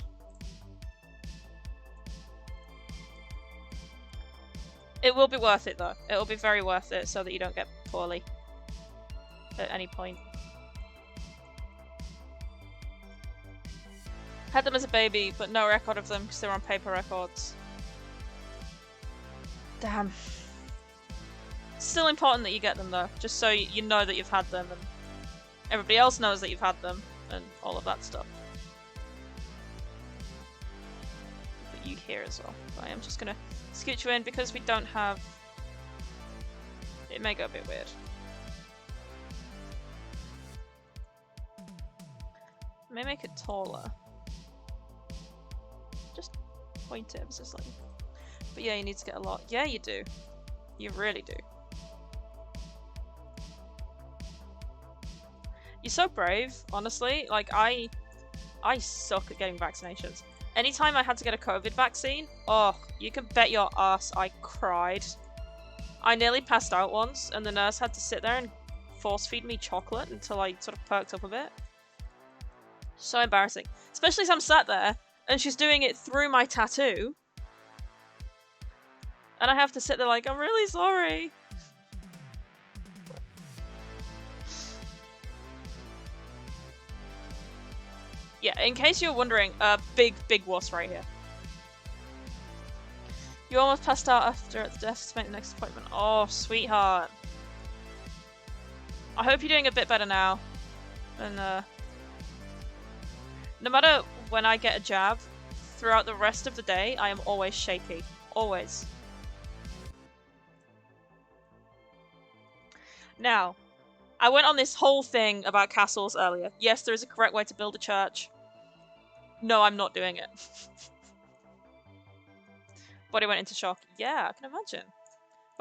It will be worth it though. It will be very worth it so that you don't get poorly at any point. Had them as a baby, but no record of them because they're on paper records. Damn. Still important that you get them though, just so you know that you've had them and everybody else knows that you've had them and all of that stuff. Put you here as well. But I am just gonna scoot you in because we don't have... It may go a bit weird. I may make it taller. Just point it ever so slightly. But yeah, you need to get a lot. Yeah, you do. You really do. You're so brave, honestly. Like, I suck at getting vaccinations. Anytime I had to get a COVID vaccine, oh, you can bet your ass I cried. I nearly passed out once, and the nurse had to sit there and force feed me chocolate until I sort of perked up a bit. So embarrassing. Especially as I'm sat there, and she's doing it through my tattoo. And I have to sit there like, I'm really sorry. Yeah, in case you're wondering, big wuss right here. You almost passed out after at the desk to make the next appointment. Oh, sweetheart. I hope you're doing a bit better now. And, no matter when I get a jab, throughout the rest of the day, I am always shaky. Always. Now, I went on this whole thing about castles earlier. Yes, there is a correct way to build a church. No, I'm not doing it. Body went into shock. Yeah, I can imagine.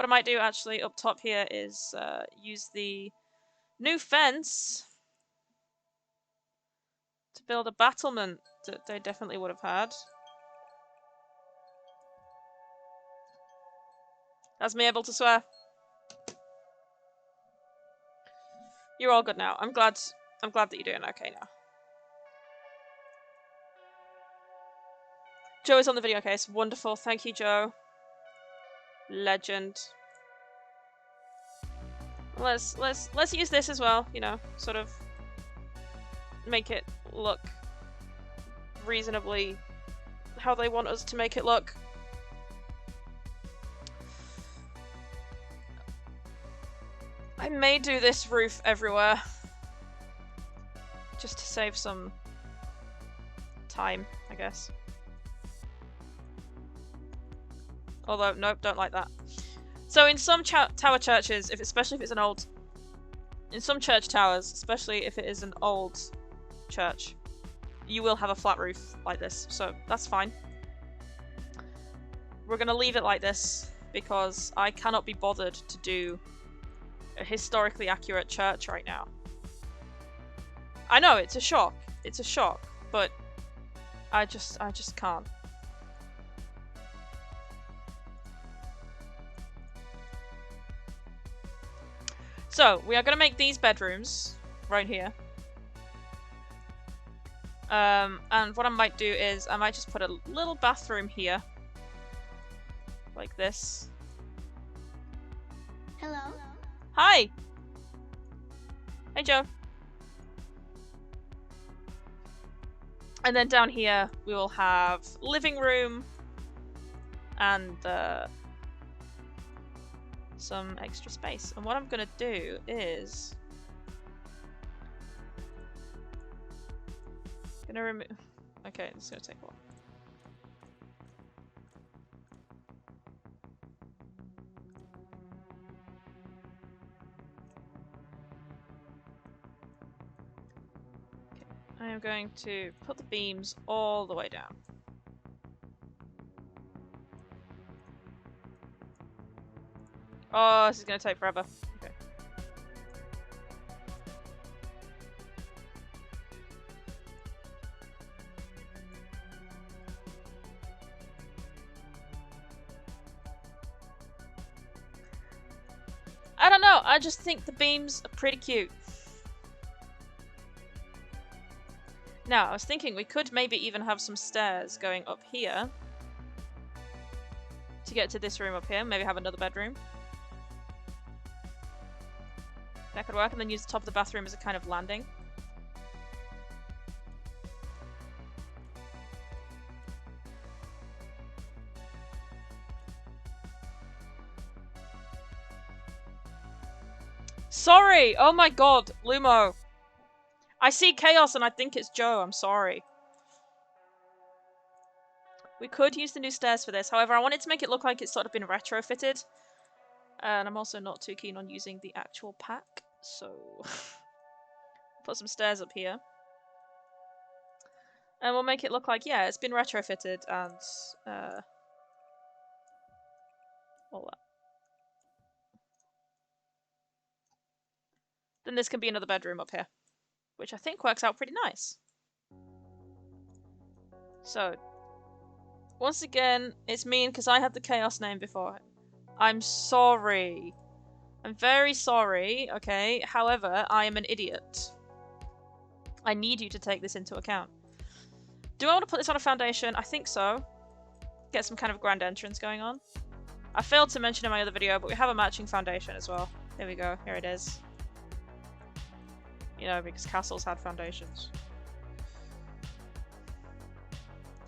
What I might do actually up top here is use the new fence to build a battlement that they definitely would have had. That's me able to swear. You're all good now. I'm glad that you're doing okay now. Joe is on the video case. Wonderful. Thank you, Joe. Legend. Let's use this as well, you know, sort of make it look reasonably how they want us to make it look. I may do this roof everywhere just to save some time, I guess. Although, nope, don't like that. So in some tower churches, especially if it's an old... In some church towers, especially if it is an old church, you will have a flat roof like this, so that's fine. We're gonna leave it like this because I cannot be bothered to do a historically accurate church right now. I know, it's a shock. It's a shock, but I just can't. So, we are going to make these bedrooms right here. And what I might do is, I might just put a little bathroom here. Like this. Hello. Hi! Hey, Joe. And then down here, we will have living room and some extra space. And what I'm gonna do is gonna remove. Okay, this is gonna take a while. Okay, I am going to put the beams all the way down. Oh, this is gonna take forever. Okay. I don't know, I just think the beams are pretty cute. Now, I was thinking we could maybe even have some stairs going up here to get to this room up here, maybe have another bedroom. That could work, and then use the top of the bathroom as a kind of landing. Sorry! Oh my god, Lumo! I see chaos and I think it's Joe, I'm sorry. We could use the new stairs for this, however I wanted to make it look like it's sort of been retrofitted. And I'm also not too keen on using the actual pack, so put some stairs up here. And we'll make it look like, yeah, it's been retrofitted and all that. Then this can be another bedroom up here, which I think works out pretty nice. So, once again, it's mean because I had the chaos name before. I'm sorry. I'm very sorry, okay? However, I am an idiot. I need you to take this into account. Do I want to put this on a foundation? I think so. Get some kind of grand entrance going on. I failed to mention in my other video, but we have a matching foundation as well. Here we go. Here it is. You know, because castles had foundations.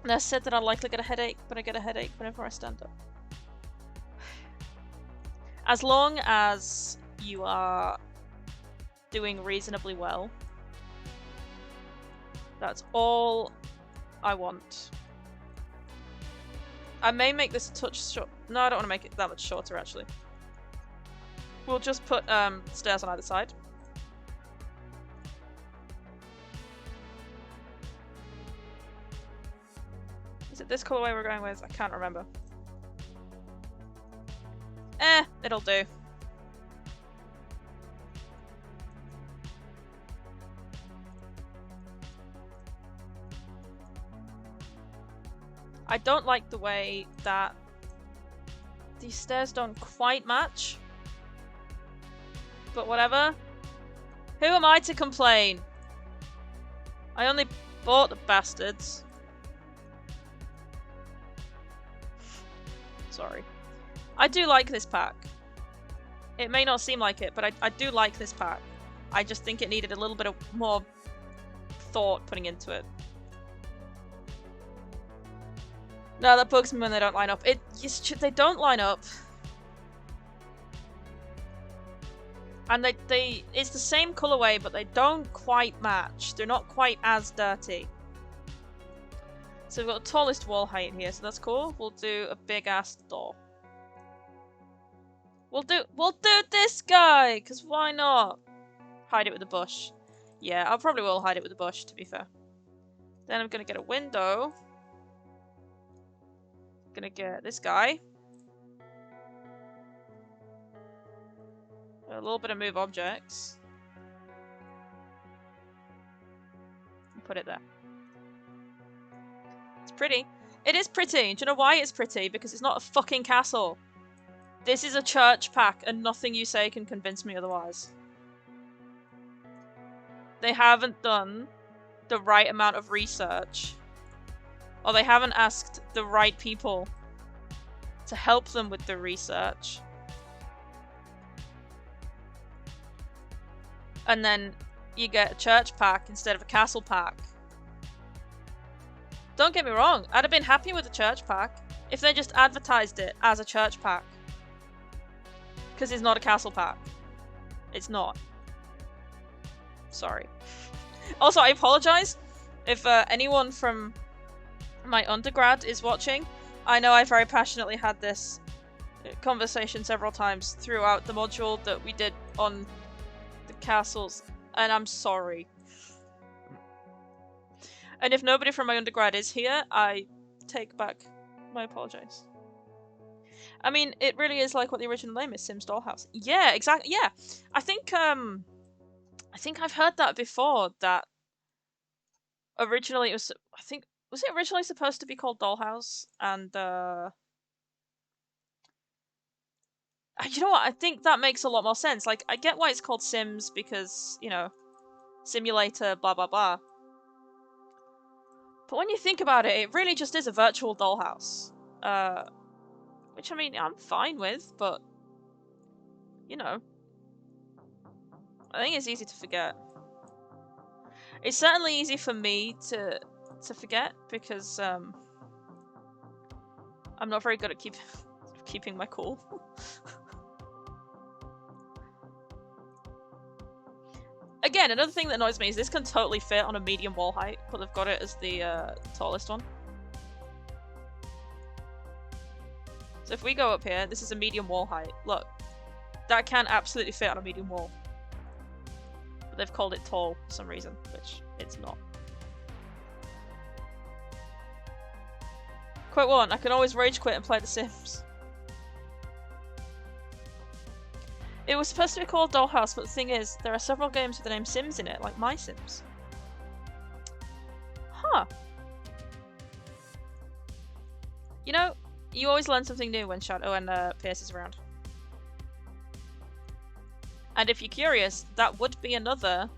And I said that I'll likely get a headache, but I get a headache whenever I stand up. As long as you are doing reasonably well, that's all I want. I may make this a touch short. No, I don't want to make it that much shorter, actually. We'll just put stairs on either side. Is it this colorway we're going with? I can't remember. it'll do. I don't like the way that these stairs don't quite match. But whatever. Who am I to complain? I only bought the bastards. Sorry. I do like this pack. It may not seem like it, but I do like this pack. I just think it needed a little bit of more thought putting into it. No, that bugs me when they don't line up. They don't line up. And it's the same colorway, but they don't quite match. They're not quite as dirty. So we've got the tallest wall height here, so that's cool. We'll do a big ass door. We'll do this guy, because why not? Hide it with a bush. Yeah, I probably will hide it with a bush, to be fair. Then I'm gonna get a window. Gonna get this guy. A little bit of move objects. And put it there. It's pretty. It is pretty. Do you know why it's pretty? Because it's not a fucking castle. This is a church pack, and nothing you say can convince me otherwise. They haven't done the right amount of research. Or they haven't asked the right people to help them with the research. And then you get a church pack instead of a castle pack. Don't get me wrong, I'd have been happy with the church pack if they just advertised it as a church pack. Because it's not a castle pack. It's not. Sorry. Also, I apologize if anyone from my undergrad is watching. I know I very passionately had this conversation several times throughout the module that we did on the castles, and I'm sorry. And if nobody from my undergrad is here, I take back my apologies. I mean, it really is like what the original name is, Sims Dollhouse. Yeah, exactly. Yeah, I think I've heard that before. That originally it was. Was it originally supposed to be called Dollhouse? And you know what? I think that makes a lot more sense. Like, I get why it's called Sims because, you know, simulator, blah blah blah. But when you think about it, it really just is a virtual dollhouse. Which, I mean, I'm fine with, but, you know, I think it's easy to forget. It's certainly easy for me to forget, because I'm not very good at keeping my cool. Again, another thing that annoys me is this can totally fit on a medium wall height, but they've got it as the tallest one. So if we go up here, this is a medium wall height. Look, that can absolutely fit on a medium wall. But they've called it tall for some reason, which it's not. Quote 1, I can always rage quit and play The Sims. It was supposed to be called Dollhouse, but the thing is, there are several games with the name Sims in it, like My Sims. Huh. You know, you always learn something new when Shadow and Pierce is around. And if you're curious, that would be another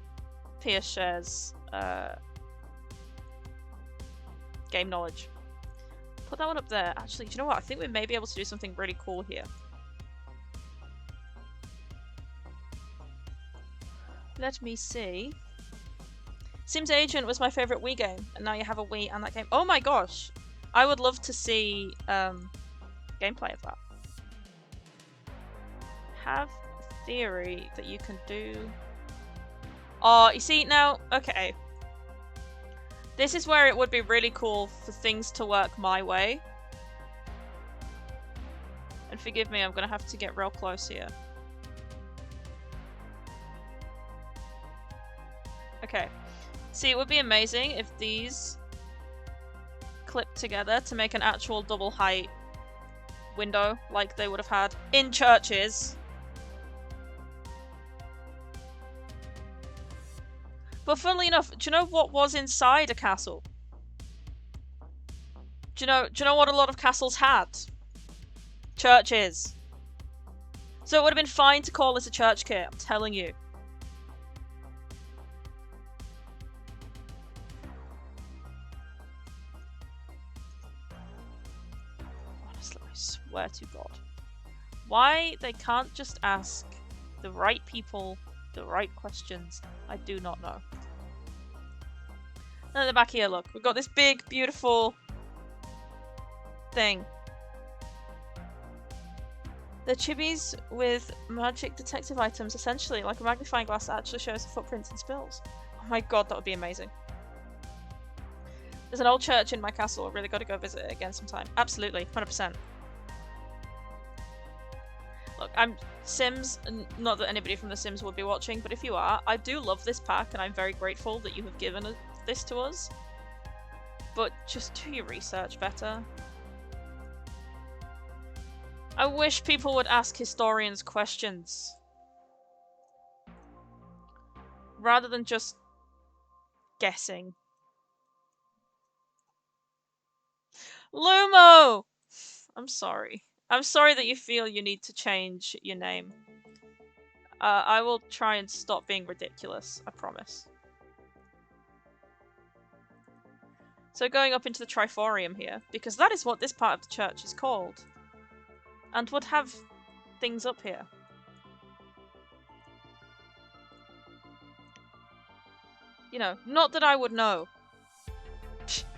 Pierce shares game knowledge. Put that one up there. Actually, do you know what? I think we may be able to do something really cool here. Let me see. Sims Agent was my favourite Wii game, and now you have a Wii and that game. Oh my gosh! I would love to see gameplay of that. Have a theory that you can do... Oh, you see, now, okay. This is where it would be really cool for things to work my way. And forgive me, I'm gonna have to get real close here. Okay. See, it would be amazing if these clip together to make an actual double height window like they would have had in churches. But funnily enough, do you know what was inside a castle? Do you know what a lot of castles had? Churches. So it would have been fine to call this a church kit, I'm telling you. Honestly, I swear to God. Why they can't just ask the right people the right questions, I do not know. And at the back here, look, we've got this big, beautiful thing. They're chibis with magic detective items, essentially, like a magnifying glass that actually shows the footprints and spills. Oh my god, that would be amazing. There's an old church in my castle, I've really got to go visit it again sometime. Absolutely, 100%. Look, I'm Sims, not that anybody from The Sims would be watching, but if you are, I do love this pack and I'm very grateful that you have given this to us. But just do your research better. I wish people would ask historians questions. Rather than just guessing. Lumo! I'm sorry. I'm sorry that you feel you need to change your name. I will try and stop being ridiculous, I promise. So going up into the Triforium here, because that is what this part of the church is called. And would have things up here. You know, not that I would know.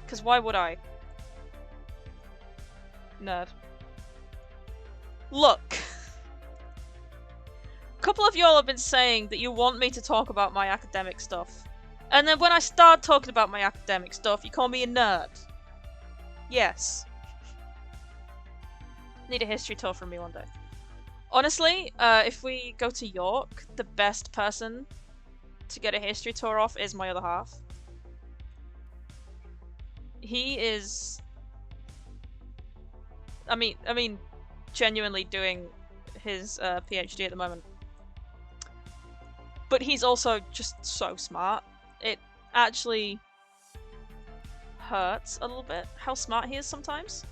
Because why would I? Nerd. Look. A couple of y'all have been saying that you want me to talk about my academic stuff. And then when I start talking about my academic stuff, you call me a nerd. Yes. Need a history tour from me one day. Honestly, if we go to York, the best person to get a history tour off is my other half. He is... I mean, genuinely doing his PhD at the moment. But he's also just so smart. It actually hurts a little bit how smart he is sometimes.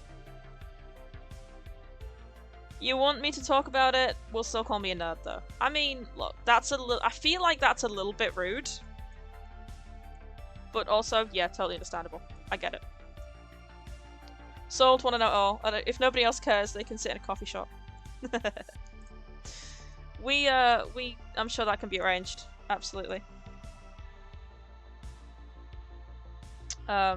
You want me to talk about it? Will still call me a nerd, though. I mean, look, that's a little... I feel like that's a little bit rude. But also, yeah, totally understandable. I get it. Sold, wanna know all. If nobody else cares, they can sit in a coffee shop. I'm sure that can be arranged. Absolutely. Yeah,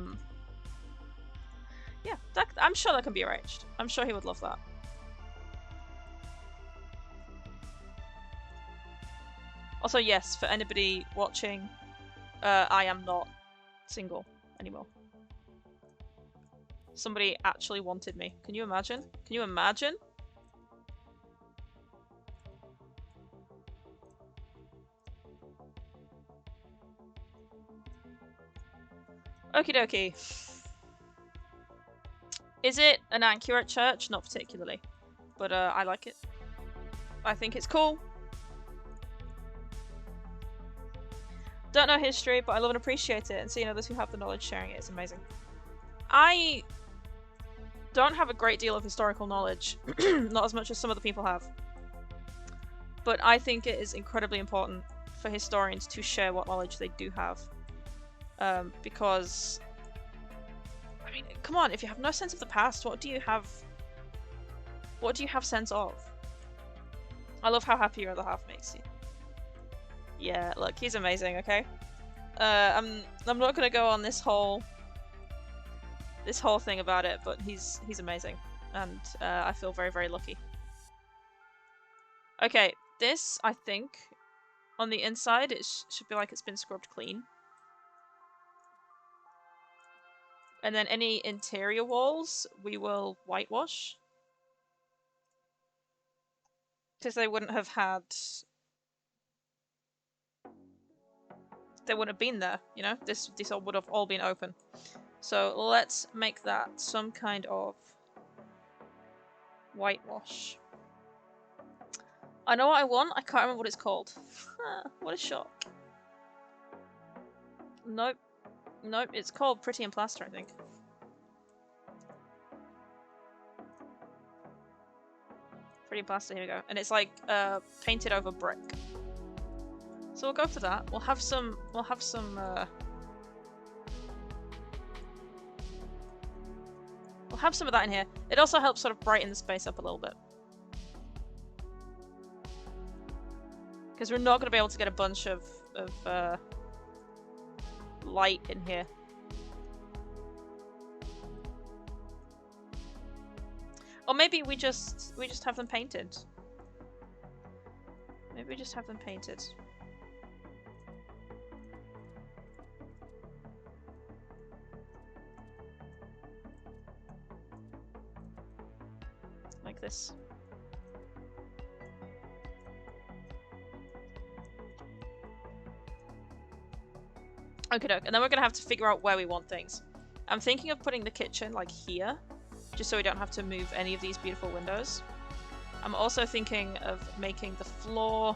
I'm sure that can be arranged. I'm sure he would love that. Also, yes, for anybody watching, I am not single anymore. Somebody actually wanted me. Can you imagine? Can you imagine? Okie dokie. Is it an accurate church? Not particularly. But I like it. I think it's cool. Don't know history, but I love and appreciate it, and seeing others who have the knowledge sharing it is amazing. I don't have a great deal of historical knowledge, not as much as some other people have. But I think it is incredibly important for historians to share what knowledge they do have. Because, I mean, come on, if you have no sense of the past, what do you have sense of? I love how happy your other half makes you. Yeah, look, he's amazing, okay? I'm not gonna go on this whole thing about it, but he's amazing, and I feel very, very lucky. Okay, this, I think, on the inside, it should be like it's been scrubbed clean. And then any interior walls, we will whitewash. Because they wouldn't have had... They wouldn't have been there, you know? This all would have all been open. So let's make that some kind of Whitewash. I know what I want, I can't remember what it's called. What a shock. Nope. Nope, it's called Pretty and Plaster, I think. Pretty and Plaster, here we go. And it's like painted over brick. So we'll go for that. We'll have some we'll have some of that in here. It also helps sort of brighten the space up a little bit. Because we're not going to be able to get a bunch of light in here. Or maybe we just have them painted. Maybe we just have them painted. Like this. Okay, and then we're gonna have to figure out where we want things. I'm thinking of putting the kitchen like here, just so we don't have to move any of these beautiful windows. I'm also thinking of making the floor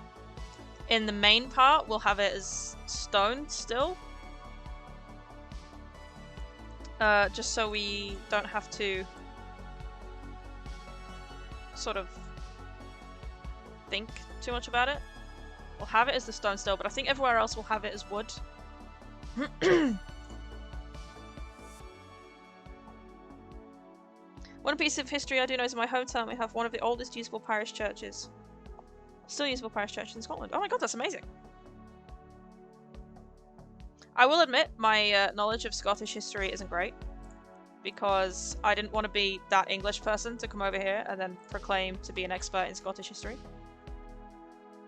in the main part, we'll have it as stone still. Just so we don't have to sort of think too much about it. We'll have it as the stone still, but I think everywhere else we'll have it as wood. One piece of history I do know is in my hometown we have one of the oldest usable parish churches. Still usable parish churches in Scotland. Oh my god, that's amazing! I will admit, my knowledge of Scottish history isn't great. Because I didn't want to be that English person to come over here and then proclaim to be an expert in Scottish history.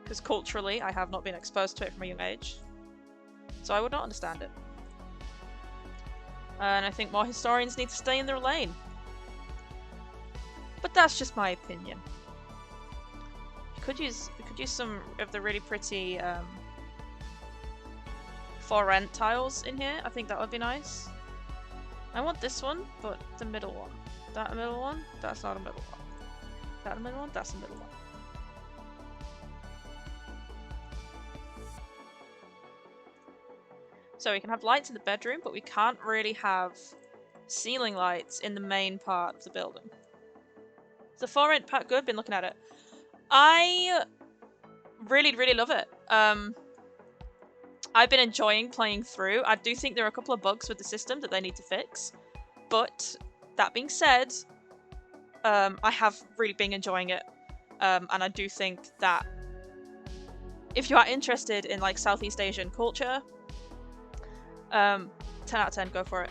Because culturally, I have not been exposed to it from a young age. So I would not understand it. And I think more historians need to stay in their lane. But that's just my opinion. We could use some of the really pretty for rent tiles in here. I think that would be nice. I want this one, but the middle one. That a middle one? That's not a middle one. That a middle one? That's a middle one. So we can have lights in the bedroom, but we can't really have ceiling lights in the main part of the building. Is the for rent pack good? Been looking at it. I really, really love it. I've been enjoying playing through. I do think there are a couple of bugs with the system that they need to fix. But that being said, I have really been enjoying it. And I do think that if you are interested in like Southeast Asian culture, 10 out of 10, go for it.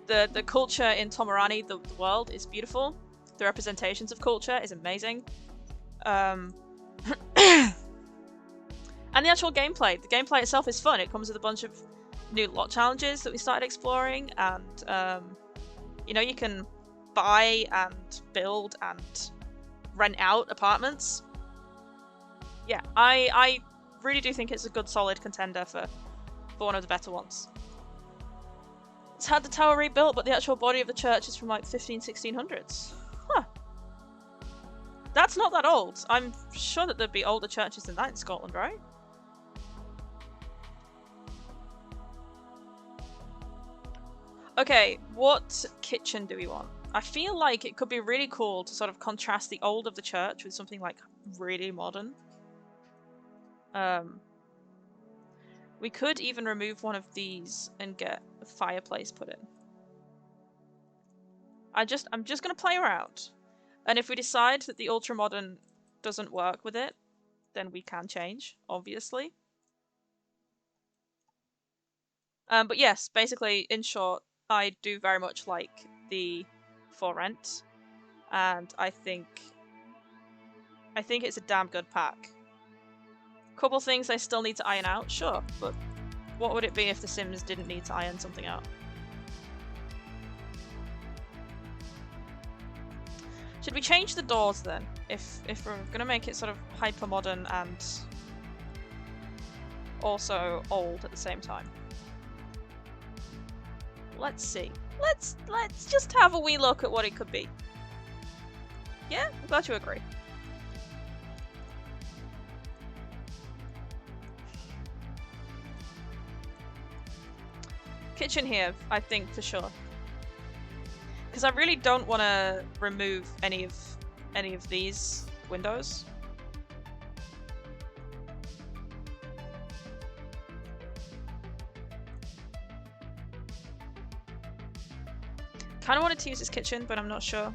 The culture in Tomarani, the world, is beautiful. The representations of culture is amazing. And the actual gameplay. The gameplay itself is fun. It comes with a bunch of new lot challenges that we started exploring, and you know, you can buy and build and rent out apartments. Yeah, I really do think it's a good, solid contender for one of the better ones. It's had the tower rebuilt, but the actual body of the church is from like 1600s. Huh. That's not that old. I'm sure that there'd be older churches than that in Scotland, right? Okay, what kitchen do we want? I feel like it could be really cool to sort of contrast the old of the church with something like really modern. We could even remove one of these and get a fireplace put in. I'm just gonna play around. And if we decide that the ultra modern doesn't work with it, then we can change, obviously. But yes, basically, in short, I do very much like the for rent, and I think it's a damn good pack. Couple things I still need to iron out, sure, but what would it be if The Sims didn't need to iron something out? Should we change the doors then? If we're gonna make it sort of hyper modern and also old at the same time. Let's see. Let's just have a wee look at what it could be. Yeah, I'm glad you agree. Kitchen here, I think, for sure. Because I really don't want to remove any of these windows. Kind of wanted to use this kitchen, but I'm not sure.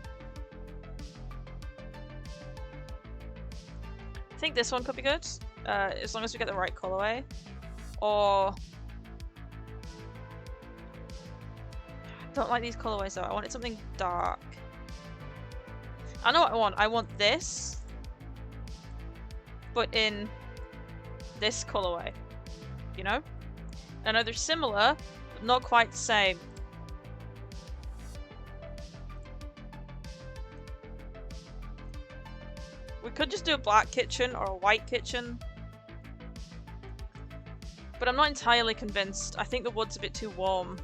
I think this one could be good, as long as we get the right colorway. Or... I don't like these colorways though, I wanted something dark. I know what I want. I want this, but in this colorway, you know? I know they're similar, but not quite the same. We could just do a black kitchen or a white kitchen. But I'm not entirely convinced. I think the wood's a bit too warm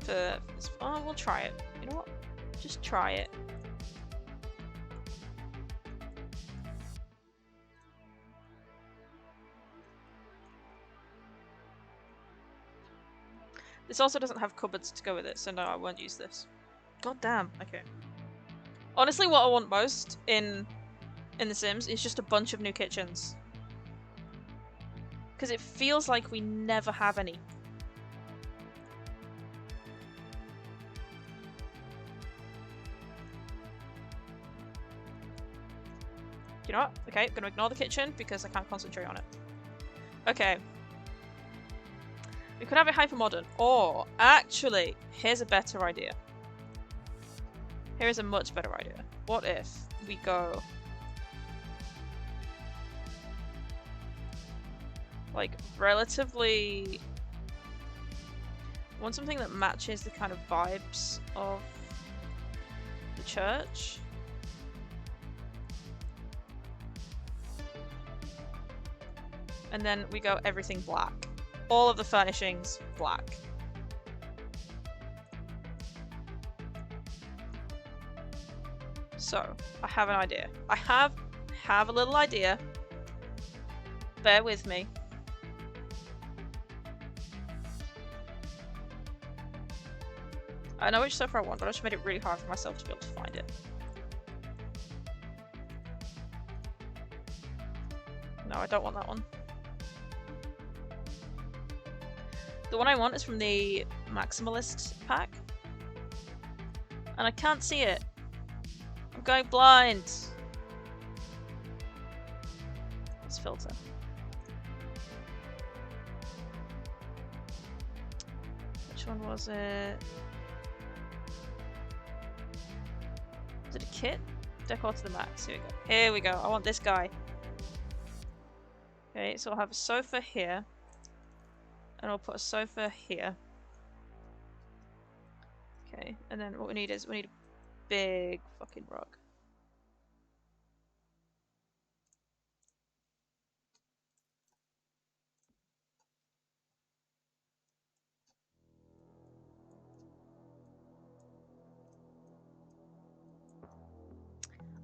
for this. Oh, we'll try it. You know what? Just try it. This also doesn't have cupboards to go with it, so no, I won't use this. God damn. Okay. Honestly, what I want most in The Sims is just a bunch of new kitchens. Because it feels like we never have any. You know what? Okay, I'm gonna ignore the kitchen because I can't concentrate on it. Okay. We could have it hyper-modern, or actually, here's a better idea. Here is a much better idea. What if we go like relatively... I want something that matches the kind of vibes of the church. And then we go everything black. All of the furnishings black. So, I have an idea. I have a little idea. Bear with me. I know which sofa I want, but I just made it really hard for myself to be able to find it. No, I don't want that one. The one I want is from the Maximalist pack. And I can't see it. I'm going blind. Let's filter. Which one was it? Was it a kit? Decor to the max. Here we go. Here we go. I want this guy. Okay, so I'll have a sofa here. And I'll put a sofa here. Okay, and then what we need is we need a big fucking rug.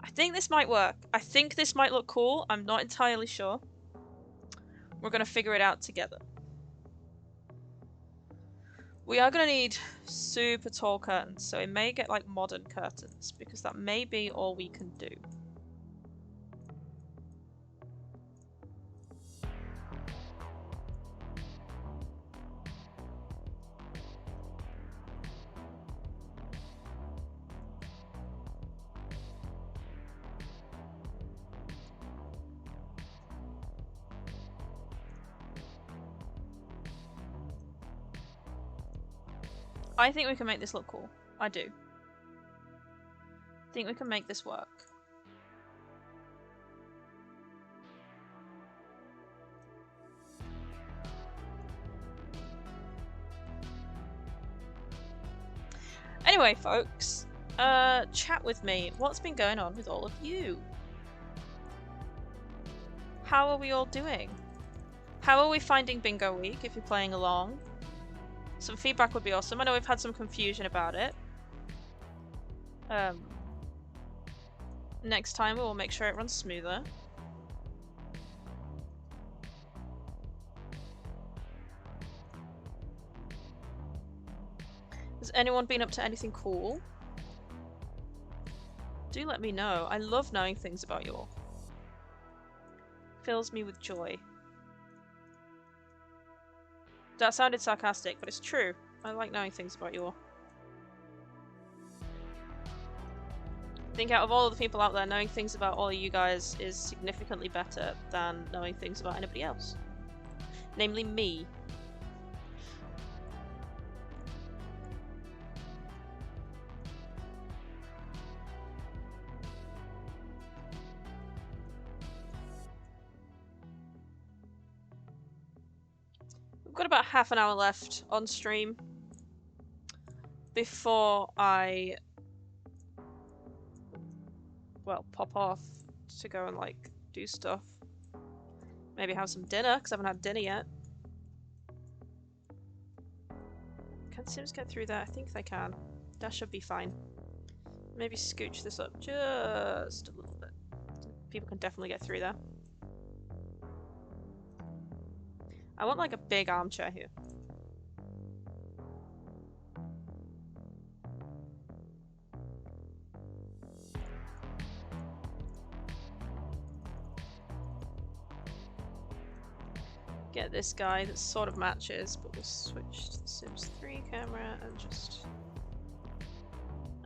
I think this might work. I think this might look cool. I'm not entirely sure. We're gonna figure it out together. We are going to need super tall curtains, so we may get like modern curtains, because that may be all we can do. I think we can make this look cool. I do. I think we can make this work. Anyway, folks, chat with me. What's been going on with all of you? How are we all doing? How are we finding Bingo Week if you're playing along? Some feedback would be awesome. I know we've had some confusion about it. Next time we will make sure it runs smoother. Has anyone been up to anything cool? Do let me know. I love knowing things about you all. Fills me with joy. That sounded sarcastic, but it's true. I like knowing things about you all. I think out of all of the people out there, knowing things about all of you guys is significantly better than knowing things about anybody else. Namely me. We've got about half an hour left on stream before I, well, pop off to go and, like, do stuff. Maybe have some dinner, because I haven't had dinner yet. Can Sims get through there? I think they can. That should be fine. Maybe scooch this up just a little bit. People can definitely get through there. I want, like, a big armchair here. Get this guy that sort of matches, but we'll switch to the Sims 3 camera and just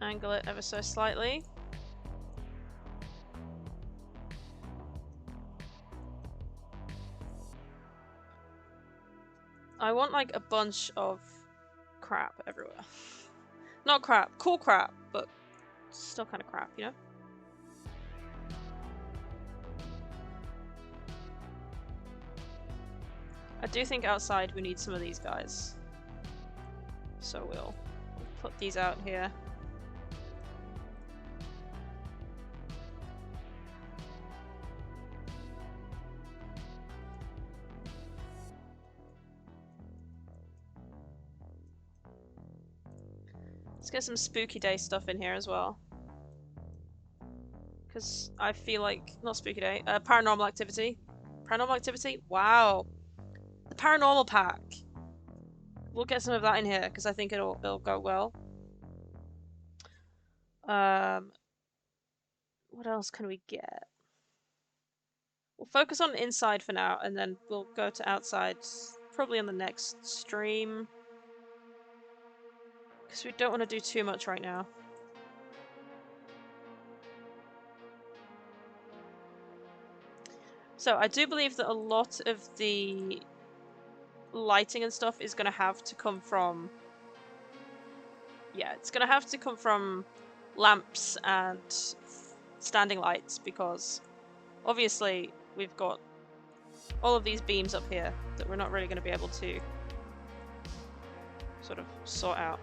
angle it ever so slightly. I want, like, a bunch of crap everywhere. Not crap, cool crap, but still kind of crap, you know? I do think outside we need some of these guys. So we'll put these out here. Let's get some spooky day stuff in here as well. Because I feel like, not spooky day, paranormal activity. Paranormal activity? Wow. The paranormal pack. We'll get some of that in here because I think it'll go well. What else can we get? We'll focus on inside for now, and then we'll go to outside probably on the next stream. Because we don't want to do too much right now. So I do believe that a lot of the lighting and stuff is going to have to come from... Yeah, it's going to have to come from lamps and standing lights, because obviously we've got all of these beams up here that we're not really going to be able to sort of sort out.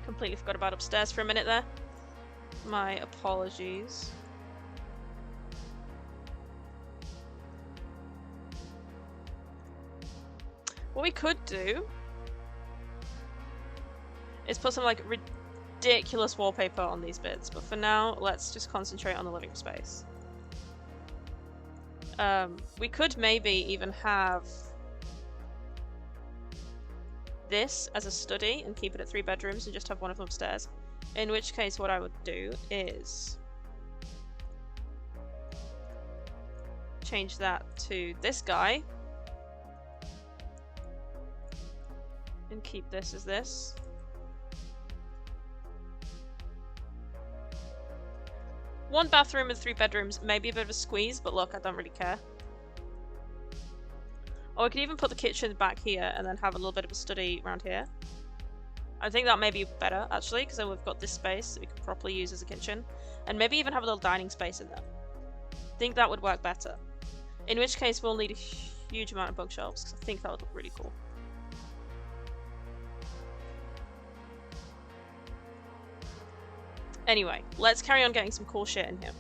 Completely forgot about upstairs for a minute there. My apologies. What we could do is put some like ridiculous wallpaper on these bits, but for now let's just concentrate on the living space. We could maybe even have this as a study and keep it at 3 bedrooms and just have one of them upstairs. In which case what I would do is change that to this guy and keep this as this. One bathroom and 3 bedrooms, maybe a bit of a squeeze, but look, I don't really care. Or we could even put the kitchen back here and then have a little bit of a study around here. I think that may be better, actually, because then we've got this space that we could properly use as a kitchen. And maybe even have a little dining space in there. I think that would work better. In which case we'll need a huge amount of bookshelves, because I think that would look really cool. Anyway, let's carry on getting some cool shit in here.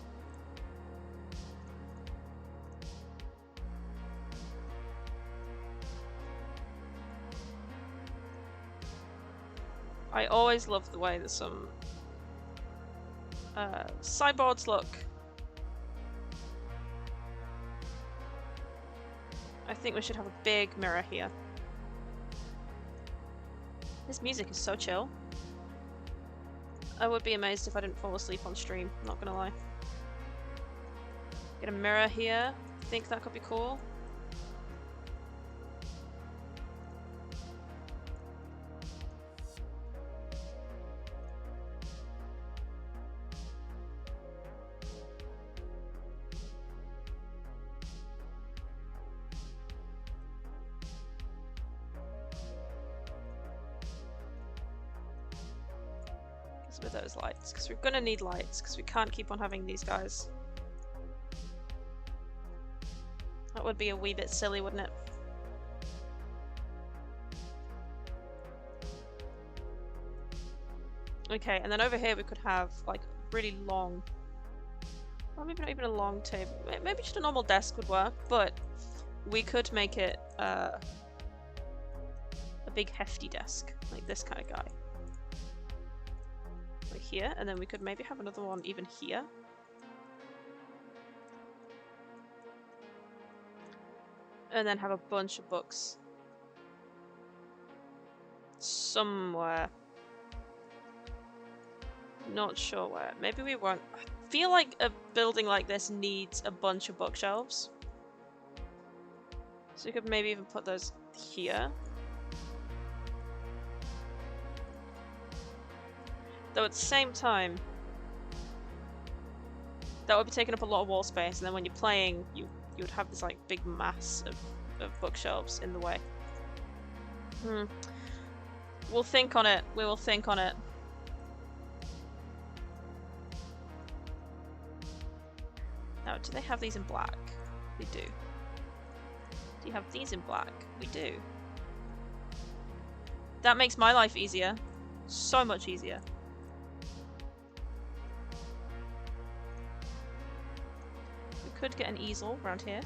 I always love the way that some sideboards look. I think we should have a big mirror here. This music is so chill. I would be amazed if I didn't fall asleep on stream, not gonna lie. Get a mirror here. I think that could be cool. With those lights, because we're gonna need lights, because we can't keep on having these guys. That would be a wee bit silly, wouldn't it? Okay, and then over here we could have like really long, well, maybe not even a long table, maybe just a normal desk would work, but we could make it a big hefty desk, like this kind of guy. Like here, and then we could maybe have another one even here. And then have a bunch of books. Somewhere. Not sure where. Maybe we won't. I feel like a building like this needs a bunch of bookshelves. So we could maybe even put those here. Though at the same time, that would be taking up a lot of wall space, and then when you're playing, you would have this like big mass of bookshelves in the way. We'll think on it. We will think on it. Now, do they have these in black? They do. Do you have these in black? We do. That makes my life easier. So much easier. Could get an easel around here.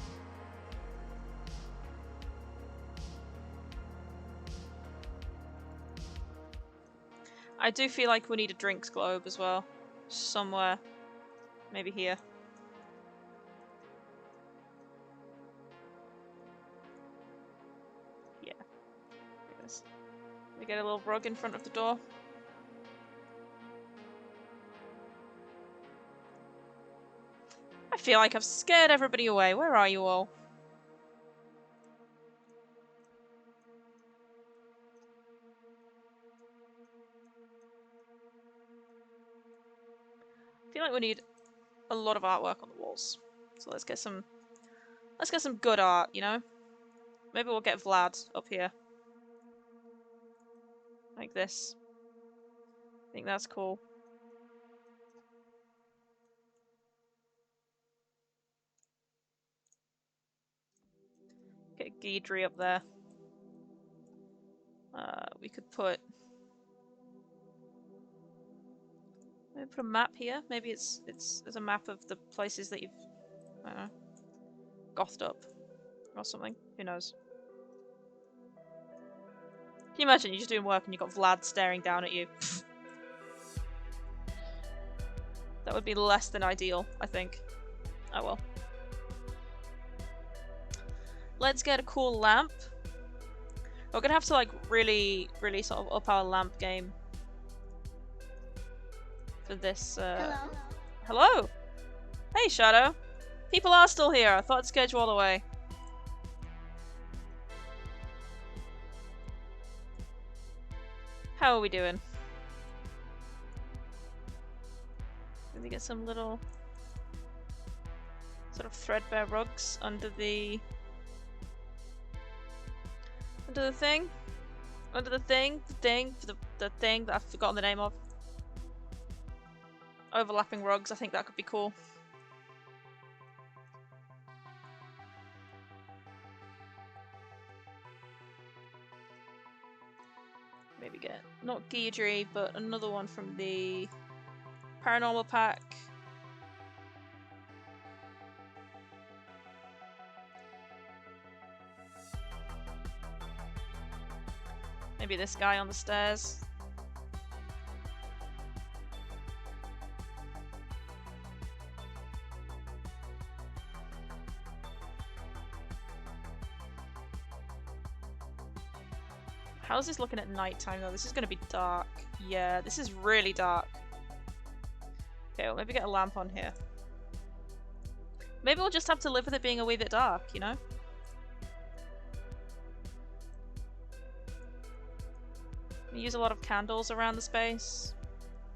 I do feel like we need a drinks globe as well. Somewhere. Maybe here. Yeah. We get a little rug in front of the door. I feel like I've scared everybody away. Where are you all? I feel like we need a lot of artwork on the walls. So let's get some good art, you know? Maybe we'll get Vlad up here. Like this. I think that's cool. Get Guidry up there. We could put... Maybe put a map here. Maybe it's a map of the places that you've, I don't know, gothed up or something. Who knows? Can you imagine you're just doing work and you've got Vlad staring down at you? That would be less than ideal, I think. Oh well. Let's get a cool lamp. We're gonna have to like really sort of up our lamp game for this. Hello. Hello. Hey, Shadow. People are still here. I thought I'd scared you all away. How are we doing? Did we get some little sort of threadbare rugs under the thing? Under the thing that I've forgotten the name of. Overlapping rugs, I think that could be cool. Maybe get, not Guidry, but another one from the Paranormal pack. Maybe this guy on the stairs. How's this looking at nighttime though? This is gonna be dark. Yeah, this is really dark. Okay, well maybe get a lamp on here. Maybe we'll just have to live with it being a wee bit dark, you know? We use a lot of candles around the space.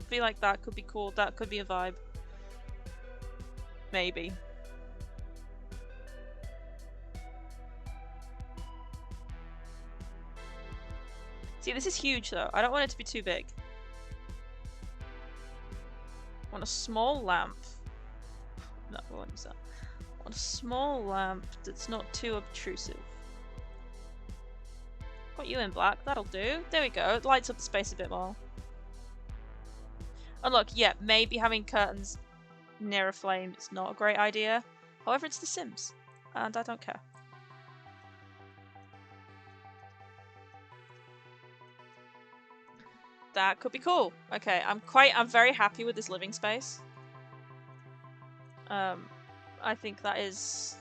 I feel like that could be cool. That could be a vibe. Maybe. See, this is huge though. I don't want it to be too big. I want a small lamp. No, I won't use that. I want a small lamp that's not too obtrusive. Got you in black, that'll do. There we go, it lights up the space a bit more. And look, yeah, maybe having curtains near a flame is not a great idea. However, it's The Sims, and I don't care. That could be cool. Okay, I'm very happy with this living space. I think that is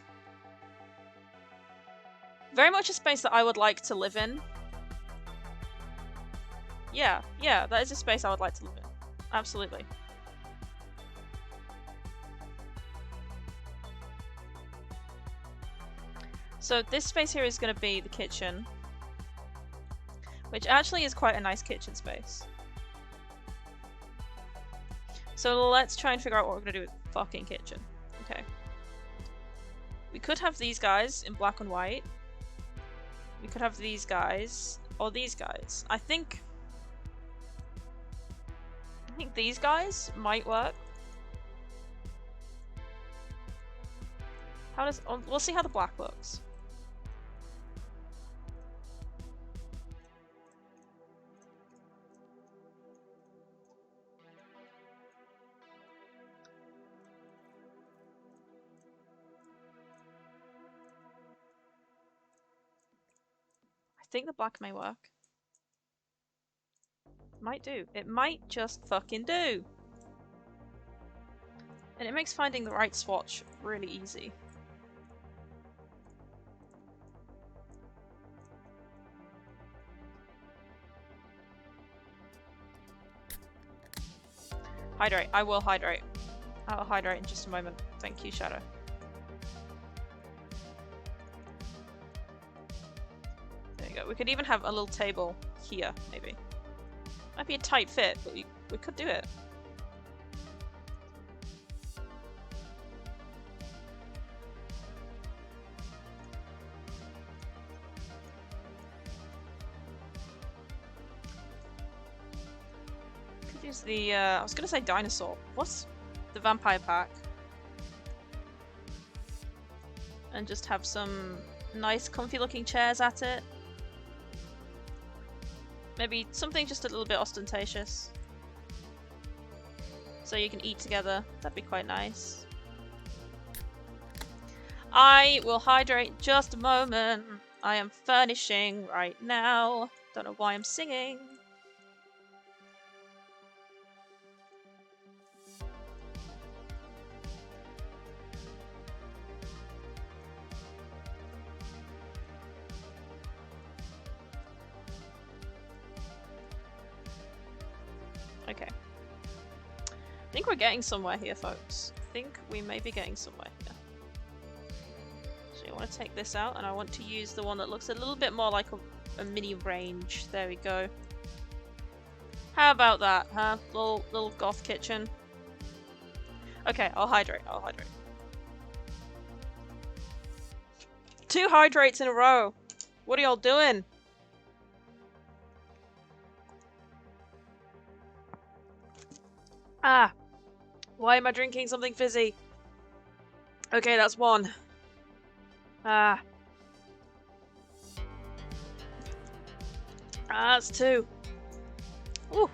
very much a space that I would like to live in. Yeah, that is a space I would like to live in. Absolutely. So this space here is going to be the kitchen, which actually is quite a nice kitchen space. So let's try and figure out what we're going to do with the fucking kitchen. Okay. We could have these guys in black and white. We could have these guys, or these guys. I think these guys might work. How does... we'll see how the black looks. I think the black may work. Might do. It might just fucking do. And it makes finding the right swatch really easy. Hydrate. I will hydrate. I will hydrate in just a moment. Thank you, Shadow. There you go. We could even have a little table here, maybe. Might be a tight fit, but we could do it. Could use the, I was gonna say dinosaur. What's the vampire pack? And just have some nice comfy looking chairs at it. Maybe something just a little bit ostentatious. So you can eat together. That'd be quite nice. I will hydrate just a moment. I am furnishing right now. Don't know why I'm singing. Okay. I think we're getting somewhere here, folks. I think we may be getting somewhere here. So you want to take this out, and I want to use the one that looks a little bit more like a mini range. There we go. How about that, huh? Little goth kitchen. Okay, I'll hydrate. 2 hydrates in a row. What are y'all doing? Ah! Why am I drinking something fizzy? Okay, that's 1. Ah. That's 2. Ooh.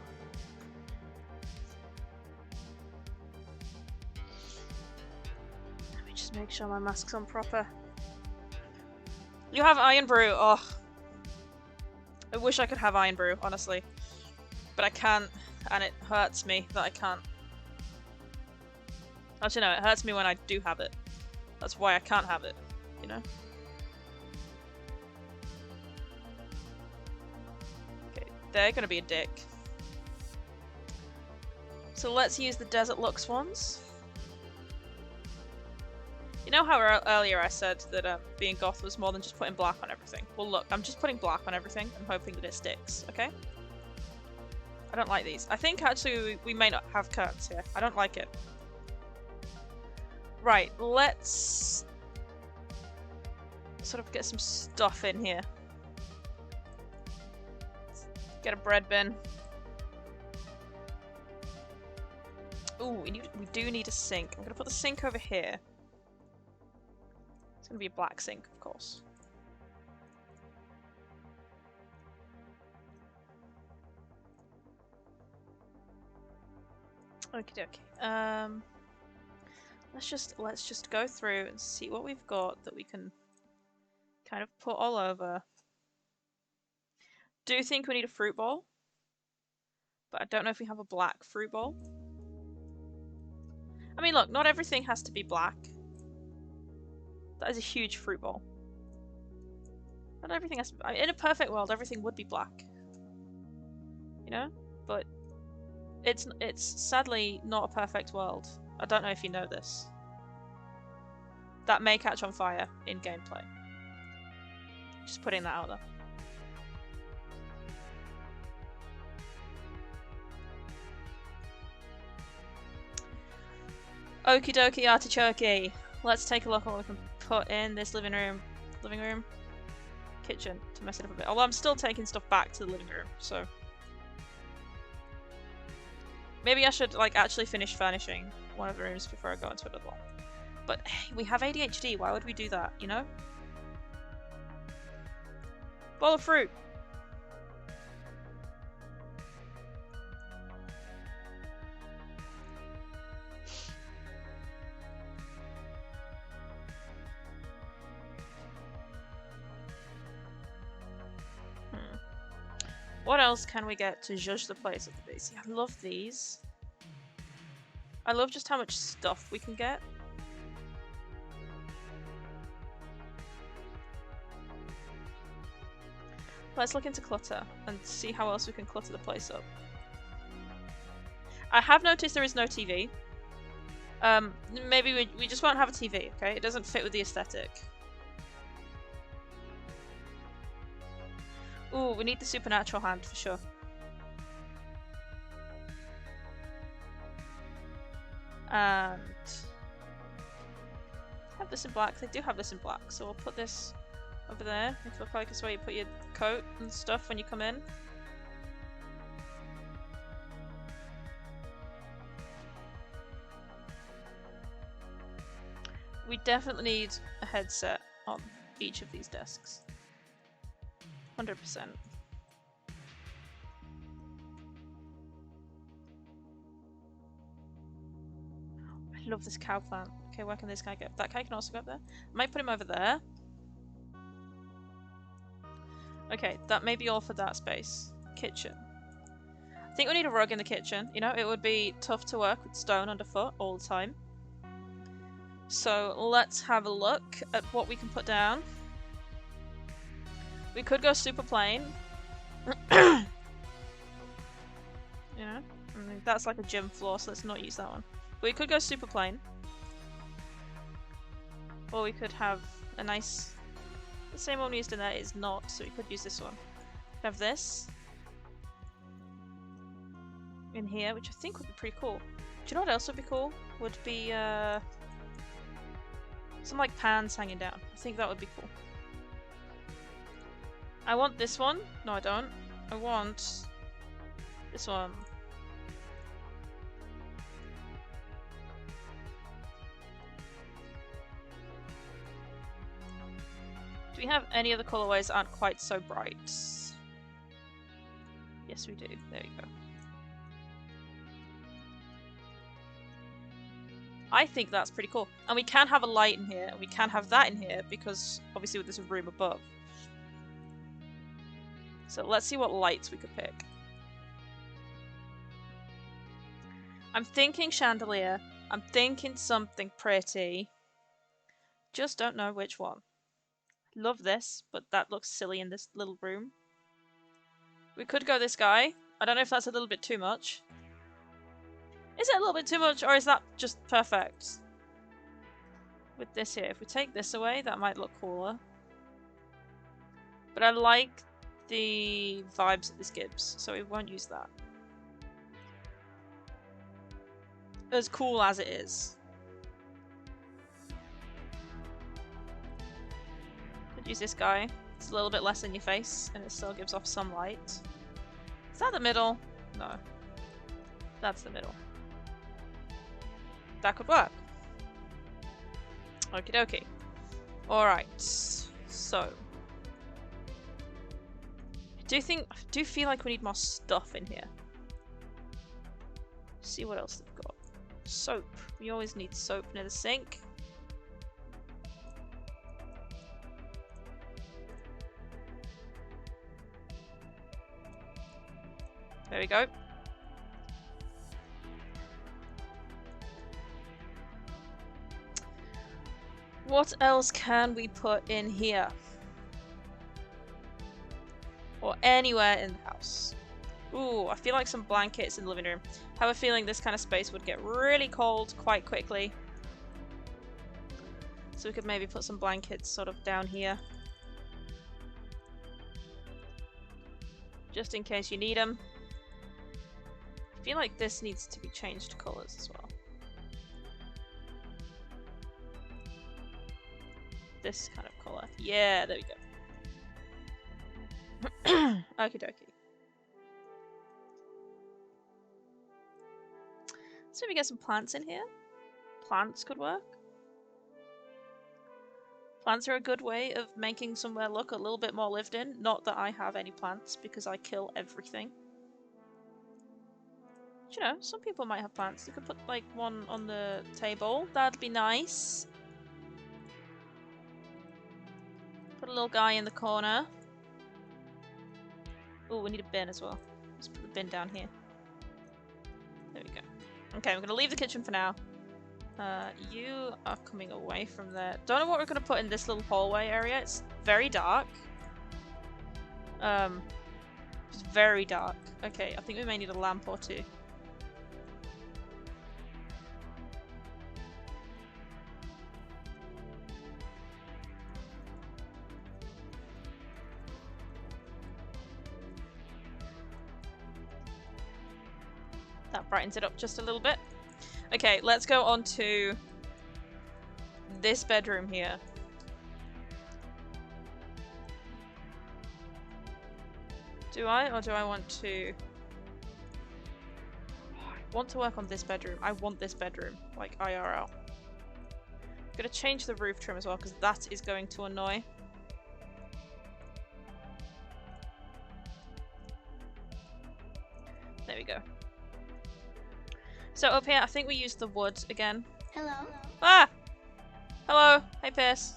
Make sure my mask's on proper. You have Iron Brew. Oh. I wish I could have Iron Brew, honestly. But I can't, and it hurts me that I can't. Actually, no, it hurts me when I do have it. That's why I can't have it, you know? Okay, they're gonna be a dick. So let's use the Desert Lux ones. You know how earlier I said that being goth was more than just putting black on everything? Well look, I'm just putting black on everything and hoping that it sticks, okay? I don't like these. I think actually we may not have curtains here. I don't like it. Right, let's sort of get some stuff in here. Let's get a bread bin. Ooh, we do need a sink. I'm gonna put the sink over here. It's gonna be a black sink, of course. Okie dokie. Let's just go through and see what we've got that we can kind of put all over. Do think we need a fruit bowl, but I don't know if we have a black fruit bowl. I mean, look, not everything has to be black. That is a huge fruit bowl. Not everything has to be, in a perfect world, everything would be black. You know? But it's sadly not a perfect world. I don't know if you know this. That may catch on fire in gameplay. Just putting that out there. Okie dokie artichoke. Let's take a look at what we can put in this living room, kitchen to mess it up a bit. Although I'm still taking stuff back to the living room, so maybe I should like actually finish furnishing one of the rooms before I go into another one. But hey, we have ADHD. Why would we do that? You know? Bowl of fruit. What else can we get to judge the place of the base? I love these. I love just how much stuff we can get. Let's look into clutter and see how else we can clutter the place up. I have noticed there is no TV. Maybe we just won't have a TV, okay? It doesn't fit with the aesthetic. Ooh, we need the supernatural hand for sure. And have this in black. They do have this in black, so we'll put this over there. Make it look like it's where you put your coat and stuff when you come in. We definitely need a headset on each of these desks. 100%. I love this cow plant. Okay, where can this guy go? That guy can also go up there. I might put him over there. Okay, that may be all for that space. Kitchen. I think we need a rug in the kitchen. You know, it would be tough to work with stone underfoot all the time. So let's have a look at what we can put down. We could go super plain. You know, I mean, that's like a gym floor, so let's not use that one. But we could go super plain. Or we could have a nice... The same one we used in there is not, so we could use this one. We have this. In here, which I think would be pretty cool. Do you know what else would be cool? Would be, some like pans hanging down. I think that would be cool. I want this one. No, I don't. I want this one. Do we have any other colorways that aren't quite so bright? Yes, we do. There we go. I think that's pretty cool. And we can have a light in here, and we can have that in here, because obviously there's a room above. So let's see what lights we could pick. I'm thinking chandelier. I'm thinking something pretty. Just don't know which one. Love this, but that looks silly in this little room. We could go this guy. I don't know if that's a little bit too much. Is it a little bit too much, or is that just perfect? With this here, if we take this away, that might look cooler. But I like the vibes that this gives, so we won't use that. As cool as it is. Could use this guy. It's a little bit less in your face, and it still gives off some light. Is that the middle? No. That's the middle. That could work. Okie dokie. Alright. So. I do feel like we need more stuff in here. See what else they've got. Soap. We always need soap near the sink. There we go. What else can we put in here? Or anywhere in the house. Ooh, I feel like some blankets in the living room. I have a feeling this kind of space would get really cold quite quickly. So we could maybe put some blankets sort of down here. Just in case you need them. I feel like this needs to be changed colours as well. This kind of colour. Yeah, there we go. Okie dokie. So maybe get some plants in here. Plants could work. Plants are a good way of making somewhere look a little bit more lived in. Not that I have any plants because I kill everything. But, you know, some people might have plants. You could put like one on the table. That'd be nice. Put a little guy in the corner. Oh, we need a bin as well. Let's put the bin down here. There we go. Okay, I'm going to leave the kitchen for now. You are coming away from there. Don't know what we're going to put in this little hallway area. It's very dark. It's very dark. Okay, I think we may need a lamp or two. That brightens it up just a little bit. Okay, let's go on to this bedroom here. Do I, or do I want to... I want to work on this bedroom. I want this bedroom, like IRL. I'm gonna change the roof trim as well, because that is going to annoy. There we go. So up here, I think we used the wood again. Hello. Ah! Hello. Hey, Pierce.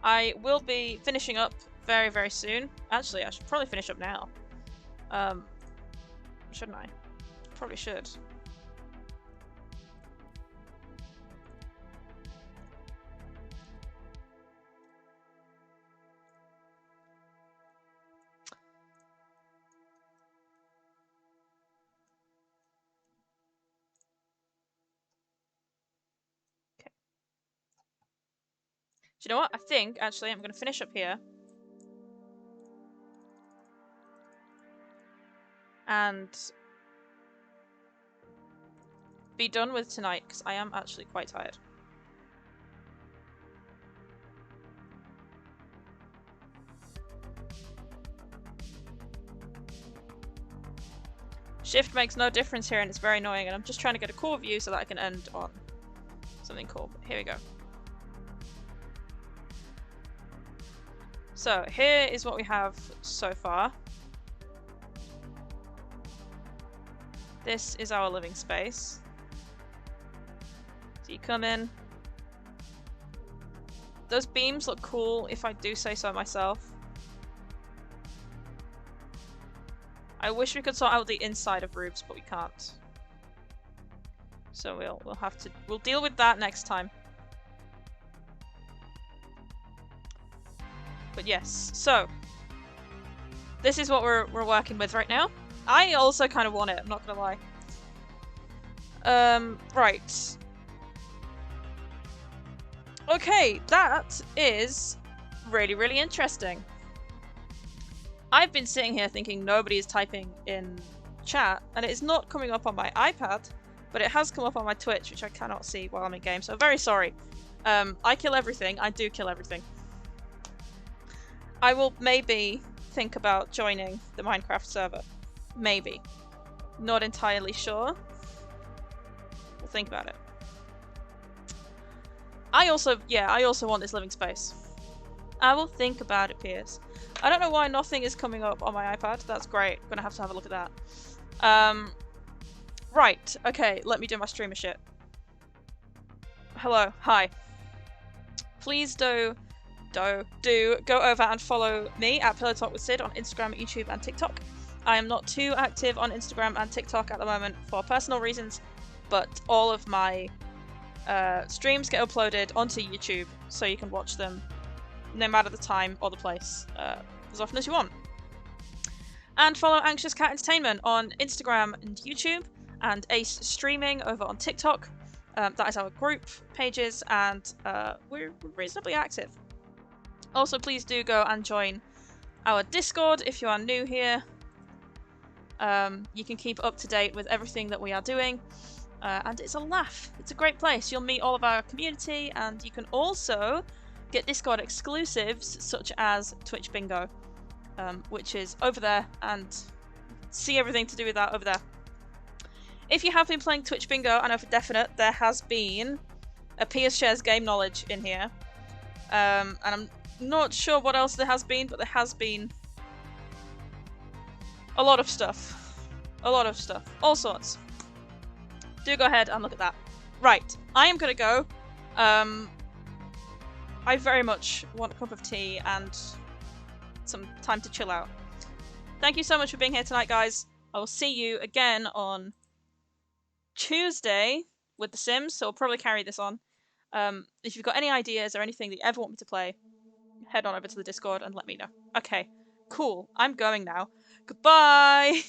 I will be finishing up very, very soon. Actually, I should probably finish up now. Shouldn't I? Probably should. Do you know what? I think, actually, I'm going to finish up here. And be done with tonight, because I am actually quite tired. Shift makes no difference here, and it's very annoying, and I'm just trying to get a cool view so that I can end on something cool. But here we go. So here is what we have so far. This is our living space. So you come in. Those beams look cool, if I do say so myself. I wish we could sort out the inside of roofs, but we can't. So we'll deal with that next time. But yes, so this is what we're working with right now. I also kind of want it, I'm not gonna lie. Right. Okay, that is really, really interesting. I've been sitting here thinking nobody is typing in chat, and it is not coming up on my iPad, but it has come up on my Twitch, which I cannot see while I'm in game, so very sorry. I kill everything. I do kill everything. I will maybe think about joining the Minecraft server. Maybe. Not entirely sure. We'll think about it. I also want this living space. I will think about it, Piers. I don't know why nothing is coming up on my iPad. That's great. I'm gonna have to have a look at that. Right. Okay, let me do my streamer shit. Hello. Hi. Please do go over and follow me at Pillow Talk with Sid on Instagram, YouTube, and TikTok. I am not too active on Instagram and TikTok at the moment for personal reasons, but all of my streams get uploaded onto YouTube, so you can watch them no matter the time or the place, as often as you want. And follow Anxious Cat Entertainment on Instagram and YouTube, and Ace Streaming over on TikTok. That is our group pages, and we're reasonably active. Also, please do go and join our Discord if you are new here. You can keep up to date with everything that we are doing. And it's a laugh. It's a great place. You'll meet all of our community, and you can also get Discord exclusives such as Twitch Bingo, which is over there, and see everything to do with that over there. If you have been playing Twitch Bingo, I know for definite there has been a Piers Shares Game Knowledge in here. And I'm not sure what else there has been, but there has been a lot of stuff. A lot of stuff. All sorts. Do go ahead and look at that. Right, I am gonna go. I very much want a cup of tea and some time to chill out. Thank you so much for being here tonight, guys. I will see you again on Tuesday with The Sims, so I'll probably carry this on. If you've got any ideas or anything that you ever want me to play, head on over to the Discord and let me know. Okay, cool. I'm going now. Goodbye!